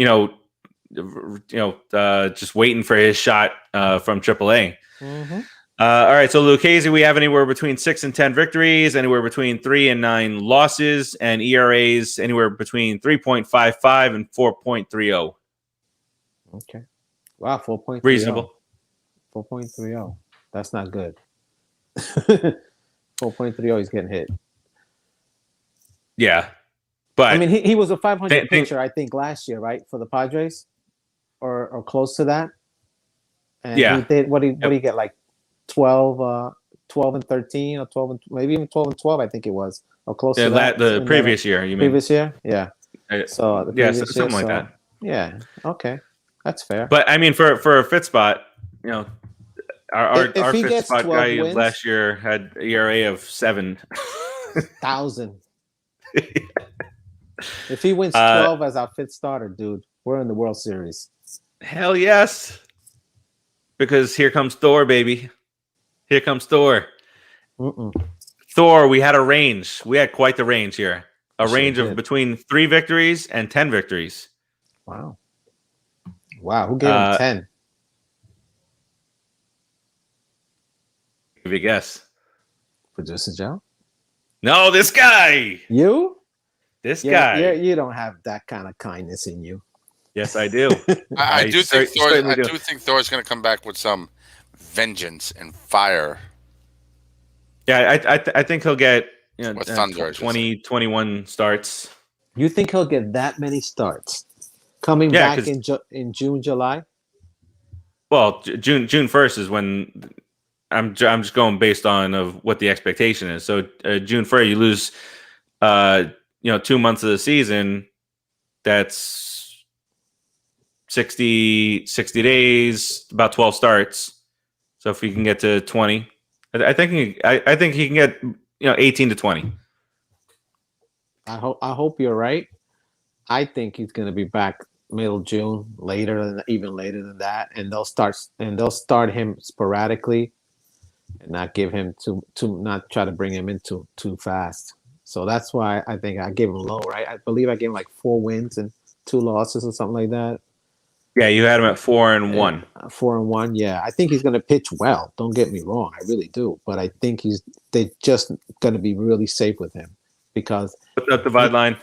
just waiting for his shot from AAA. All right, so Lucchesi, we have anywhere between 6 and 10 victories, anywhere between 3 and 9 losses, and ERAs anywhere between 3.55 and 4.30. Okay. Wow, 4.30. Reasonable. 4.30. That's not good. 4.30 is getting hit. Yeah, but I mean, he was a 500 pitcher, I think, last year, right, for the Padres. or close to that. And Yeah. he did what did he get, like 12 and 13, or 12 and maybe even 12 and 12, I think it was, or close to that. The previous year, you mean? Previous year, yeah. So the yeah, previous something year, like that. Yeah, okay, that's fair. But I mean, for a fit spot, our If he fit gets spot 12 guy wins, last year had ERA of 7. 1,000. If he wins 12 as our fifth starter, dude, we're in the World Series. Hell yes. Because here comes Thor, baby. Here comes Thor. Thor, we had a range. We had quite the range here. A range of between 3 victories and 10 victories. Wow. Who gave him 10? Give you a guess. Producer Joe? No, this guy. You? This guy. You don't have that kind of kindness in you. Yes, I do. I do think Thor's going to come back with some vengeance and fire. Yeah, I think he'll get 20, 21 starts. You think he'll get that many starts coming back in June, July? Well, June 1st is when I'm just going based on of what the expectation is. So June 1st, you lose 2 months of the season. That's 60 days, about 12 starts. So if he can get to 20, I think he can get 18 to 20. I hope you're right. I think he's going to be back middle June, even later than that, and they'll start him sporadically, and not give him not try to bring him in too fast. So that's why I think I gave him low, right? I believe I gave him like 4 wins and 2 losses or something like that. Yeah, you had him at 4-1. 4-1, yeah. I think he's going to pitch well. Don't get me wrong, I really do. But I think they're just going to be really safe with him because. What's that divide line?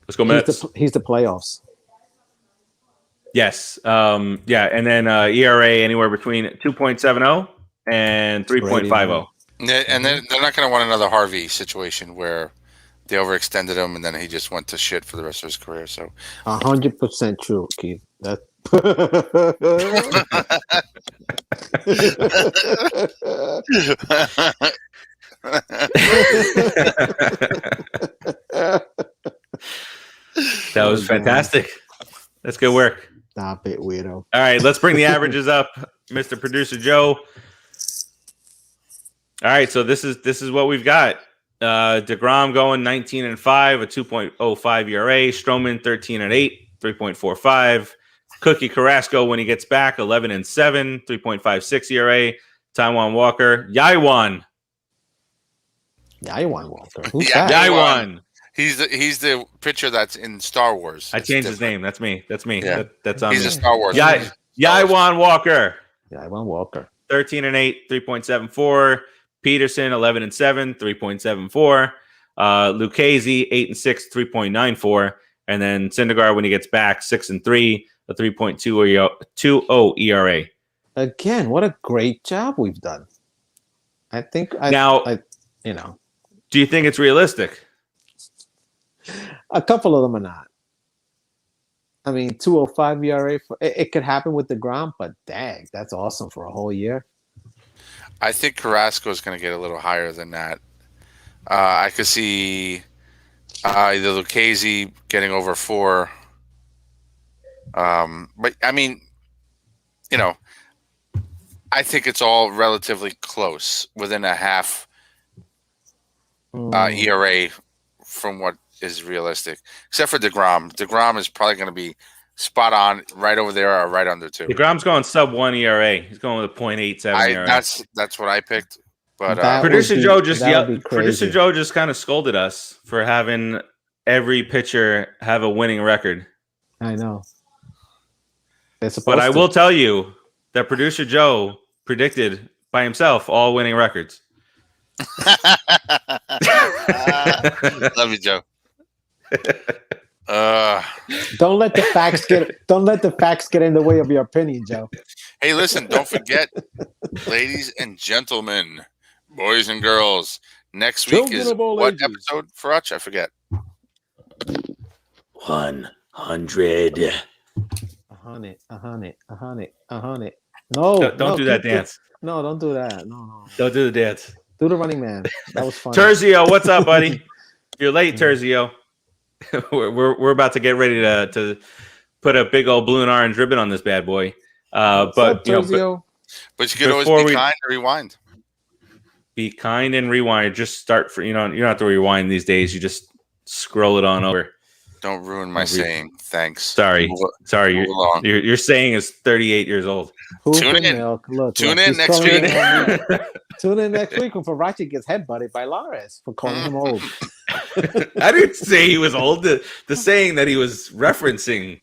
Let's go Mets. He's the playoffs. Yes. And then ERA anywhere between 2.70 and 3.50. And they're not going to want another Harvey situation where they overextended him and then he just went to shit for the rest of his career. So 100% true, Keith. That. That was fantastic. That's good work. Stop it, weirdo. All right, let's bring the averages up, Mr. Producer Joe. All right, so this is what we've got. DeGrom going 19-5, a 2.05 ERA. Stroman 13-8, 3.45. Cookie Carrasco when he gets back 11-7, 3.56 ERA. Taijuan Walker, Yaiwan Walker. Who's yeah, that? Yaiwan. He's the pitcher that's in Star Wars. I changed his name. That's me. Yeah. That's on He's me. a Star Wars. Yaiwan Walker. Yaiwan Walker. 13-8, 3.74. Peterson 11-7, 3.74. Lucchesi 8-6, 3.94. And then Syndergaard when he gets back 6-3, a 3.20 ERA. Again, what a great job we've done. I think do you think it's realistic? A couple of them are not. I mean, 2.05 ERA. It could happen with DeGrom, but dang, that's awesome for a whole year. I think Carrasco is going to get a little higher than that. I could see either Lucchesi getting over 4. But I mean, I think it's all relatively close, within a half ERA from what is realistic, except for DeGrom. DeGrom is probably going to be spot on, right over there or right under 2. DeGrom's going sub-1 ERA. He's going with a 0.87 ERA. That's what I picked. But Producer Joe just kind of scolded us for having every pitcher have a winning record. I know. But I will tell you that Producer Joe predicted by himself all winning records. Love you, Joe. Don't let the facts get in the way of your opinion, Joe. Hey, listen, don't forget, ladies and gentlemen, boys and girls, next week is what episode for us? I forget. 100. 100, 100, 100, 100. No, Don't do that dance. No, don't do that. No. Don't do the dance. Do the Running Man. That was fun. Terzio, what's up, buddy? You're late, Terzio. we're about to get ready to put a big old blue and orange ribbon on this bad boy. But up, you know, but you could always before be kind and rewind. be kind and rewind. Just start for you don't have to rewind these days. You just scroll it on over. Don't ruin my saying. Thanks. Sorry. Your saying is 38 years old. Tune in. Tune in next week. Tune in next week when Farace gets headbutted by Farace for calling him old. I didn't say he was old. The saying that he was referencing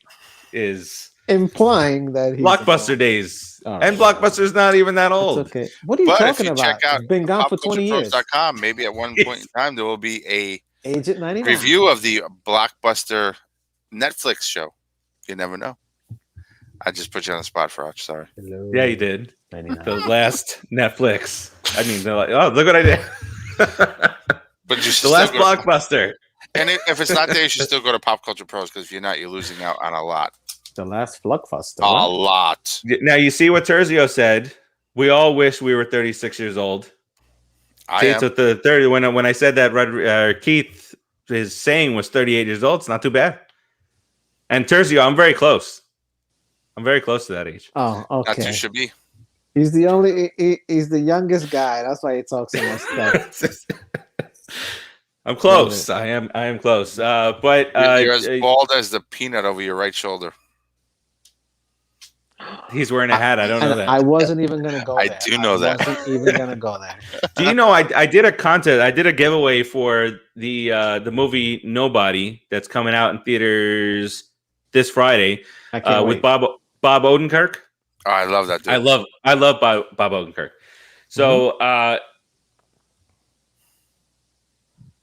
is implying that he's Blockbuster days. Right. And Blockbuster's not even that old. It's okay. What are you talking about? Check out it's been gone for 20 years. PopCulturePros.com. Maybe at one point in time there will be a Agent 99 review of the Blockbuster Netflix show. You never know. I just put you on the spot, Froch. Sorry. Hello. Yeah, you did. 99. The last Netflix. I mean, they're like, oh, look what I did. But you The last Blockbuster. And if it's not there, you should still go to Pop Culture Pros because if you're not, you're losing out on a lot. The last Fluckfuster. A lot. Now, you see what Terzio said. We all wish we were 36 years old. I am. So the 30 when I said that Keith his saying was 38 years old, it's not too bad. And Terzio, I'm very close. I'm very close to that age. Oh, okay. That's you should be. He's the only. He's the youngest guy. That's why he talks so much stuff. I'm close. I am close. But You're as bald as the peanut over your right shoulder. He's wearing a hat. I don't know that. I wasn't even going to go there. I do know that. I wasn't even going to go there. Do you know I did a contest. I did a giveaway for the movie Nobody that's coming out in theaters this Friday with Bob Odenkirk. Oh, I love that dude. I love Bob Odenkirk. So I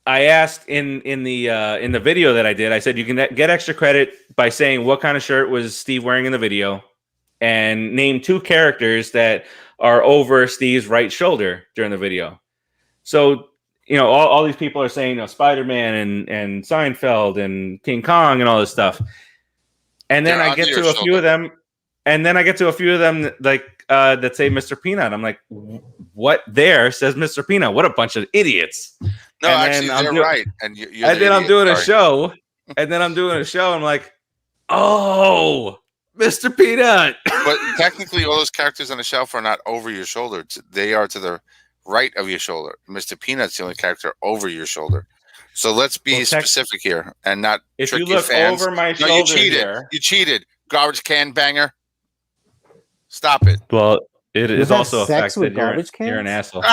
asked in the video that I did, I said you can get extra credit by saying what kind of shirt was Steve wearing in the video and name two characters that are over Steve's right shoulder during the video. So, you know, all these people are saying, you know, Spider-Man and Seinfeld and King Kong and all this stuff. And then I get to a few of them, like that say Mr. Peanut. I'm like, what there says Mr. Peanut? What a bunch of idiots. No, and actually, they're right. And then I'm doing a show, and I'm like, oh, Mr. Peanut. But technically, all those characters on the shelf are not over your shoulder. They are to the right of your shoulder. Mr. Peanut's the only character over your shoulder. So let's be specific here and not if trick you look fans. over my shoulder. You cheated. Here. You cheated. Garbage can banger. Stop it. Well, it is also a fact that you're an asshole.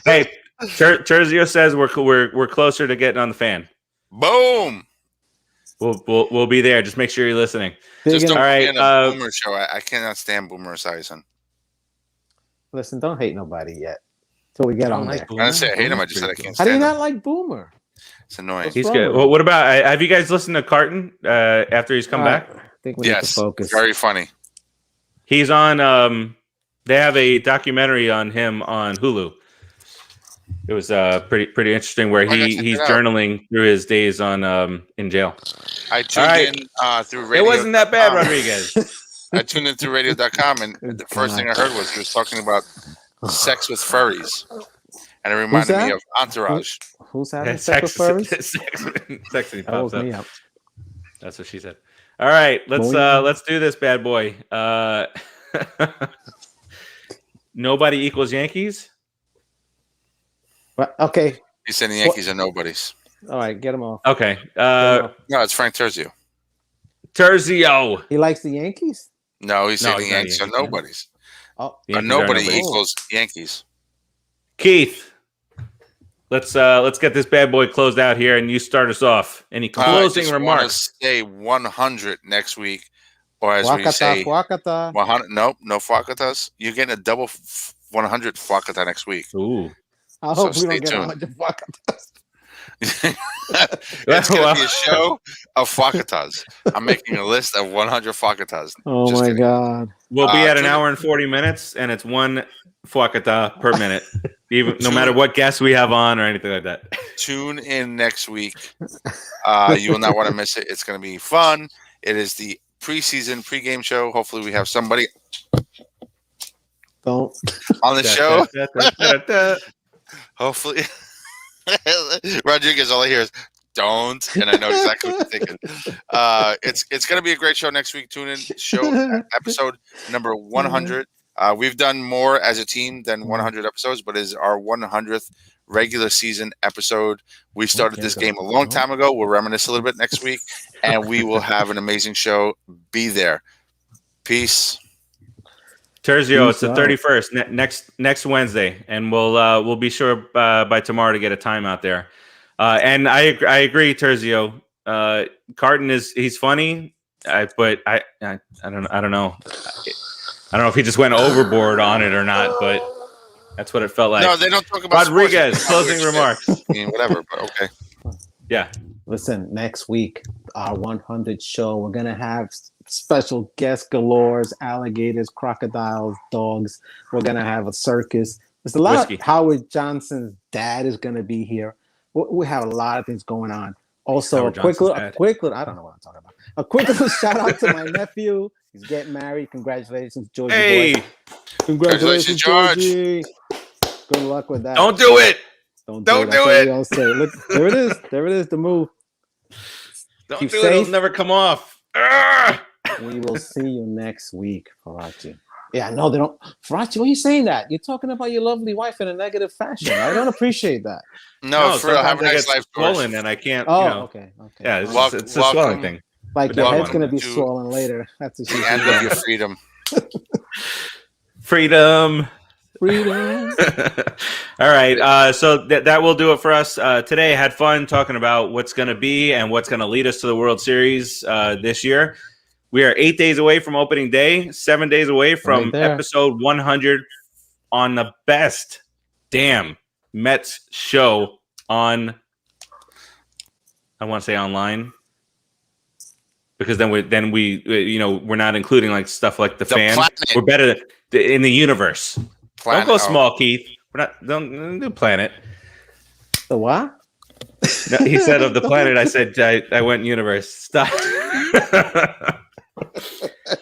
Hey, Terzio says we're closer to getting on the fan. Boom. We'll be there. Just make sure you're listening. Just don't all right. Boomer show. I cannot stand Boomer Esiason. Listen, don't hate nobody yet. Till we get on there. I didn't say I hate him. I just said I can't How stand do you him. not like Boomer? It's annoying. He's good. Well, what about? Have you guys listened to Carton after he's come back? I think we need to focus. Very funny. He's on. They have a documentary on him on Hulu. It was pretty interesting where he's journaling through his days on in jail. I tuned in through radio. It wasn't that bad, Rodriguez. I tuned in through radio.com, and the first thing I heard was he was talking about sex with furries. And it reminded me of Entourage. Who's having sex with furries? Sexy that woke me up. That's what she said. All right, let's do this bad boy. Nobody equals Yankees. Okay. He's saying the Yankees are nobodies. All right, get him off. Okay. No, it's Frank Terzio. Terzio. He likes the Yankees? No, he's saying the Yankees are nobodies. Oh, a nobody equals Yankees. Keith, let's get this bad boy closed out here, and you start us off. Any closing remarks? Say 100 next week, or as Fwakata, we say, Fwakata. 100. No Fwakatas. You're getting a double 100 Fwakata next week. Ooh. I hope we don't get 100 Fwakatas. It's going to be a show of Fwakatas. I'm making a list of 100 Fwakatas. Oh my God. We'll be at an hour and 40 minutes, and it's one Fwakata per minute, even no matter what guests we have on or anything like that. Tune in next week. You will not want to miss it. It's going to be fun. It is the pregame show. Hopefully, we have somebody Don't. on the show. Hopefully, Rodriguez. All I hear is "don't," and I know exactly what you're thinking. It's going to be a great show next week. Tune in. Episode number 100. We've done more as a team than 100 episodes, but it is our 100th regular season episode. We started this game a long time ago. We'll reminisce a little bit next week, and we will have an amazing show. Be there. Peace. Terzio, it's the 31st next Wednesday, and we'll be sure by tomorrow to get a time out there. And I agree, Terzio. Carton he's funny, but I don't know. I don't know if he just went overboard on it or not, but that's what it felt like. No, they don't talk about Rodriguez, sports. closing remarks. I mean, whatever, but okay. Yeah. Listen, next week, our 100 show, we're going to have special guest galores, alligators, crocodiles, dogs. We're going to have a circus. There's a lot Whiskey. of Howard Johnson's dad is going to be here. We have a lot of things going on. Also, Howard a quick little, Johnson's I don't know what I'm talking about. A quick little shout out to my nephew. He's getting married. Congratulations, Georgie. Hey, boy. Congratulations, George. Georgie. Good luck with that. don't do it. Don't do That's what it. we all say. Look, there it is. There it is. The move. Don't Keep do it. safe. It'll never come off. Arrgh! We will see you next week, Farace. Yeah, no, they don't. Farace, why are you saying that? You're talking about your lovely wife in a negative fashion. I don't appreciate that. No, for real. Have sometimes a nice I get life, George. swollen and I can't. Oh, okay. Yeah, it's Welcome- a swelling welcome. thing. Like But your that head's one. gonna be To swollen later. That's what The end of your freedom. Freedom. freedom. All right. So that will do it for us today. Had fun talking about what's going to be and what's going to lead us to the World Series this year. We are 8 days away from opening day, 7 days away from Right there. episode 100 on the best damn Mets show on, I want to say online, because then we we're not including like stuff like the fan. Planet. We're better in the universe. Planet. Don't go small, Keith. We're not. Don't do planet. The what? No, he said of the planet. I said I went universe. Stop.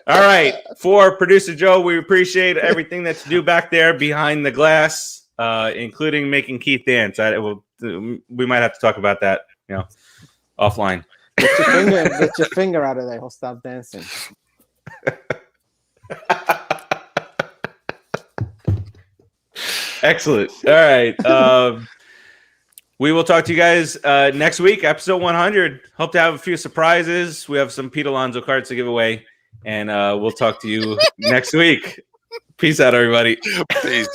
All right. For producer Joe, we appreciate everything that you do back there behind the glass, including making Keith dance. We might have to talk about that, offline. Get your finger out of there. He'll stop dancing. Excellent. All right. We will talk to you guys next week, episode 100. Hope to have a few surprises. We have some Pete Alonso cards to give away, and we'll talk to you next week. Peace out, everybody. Peace.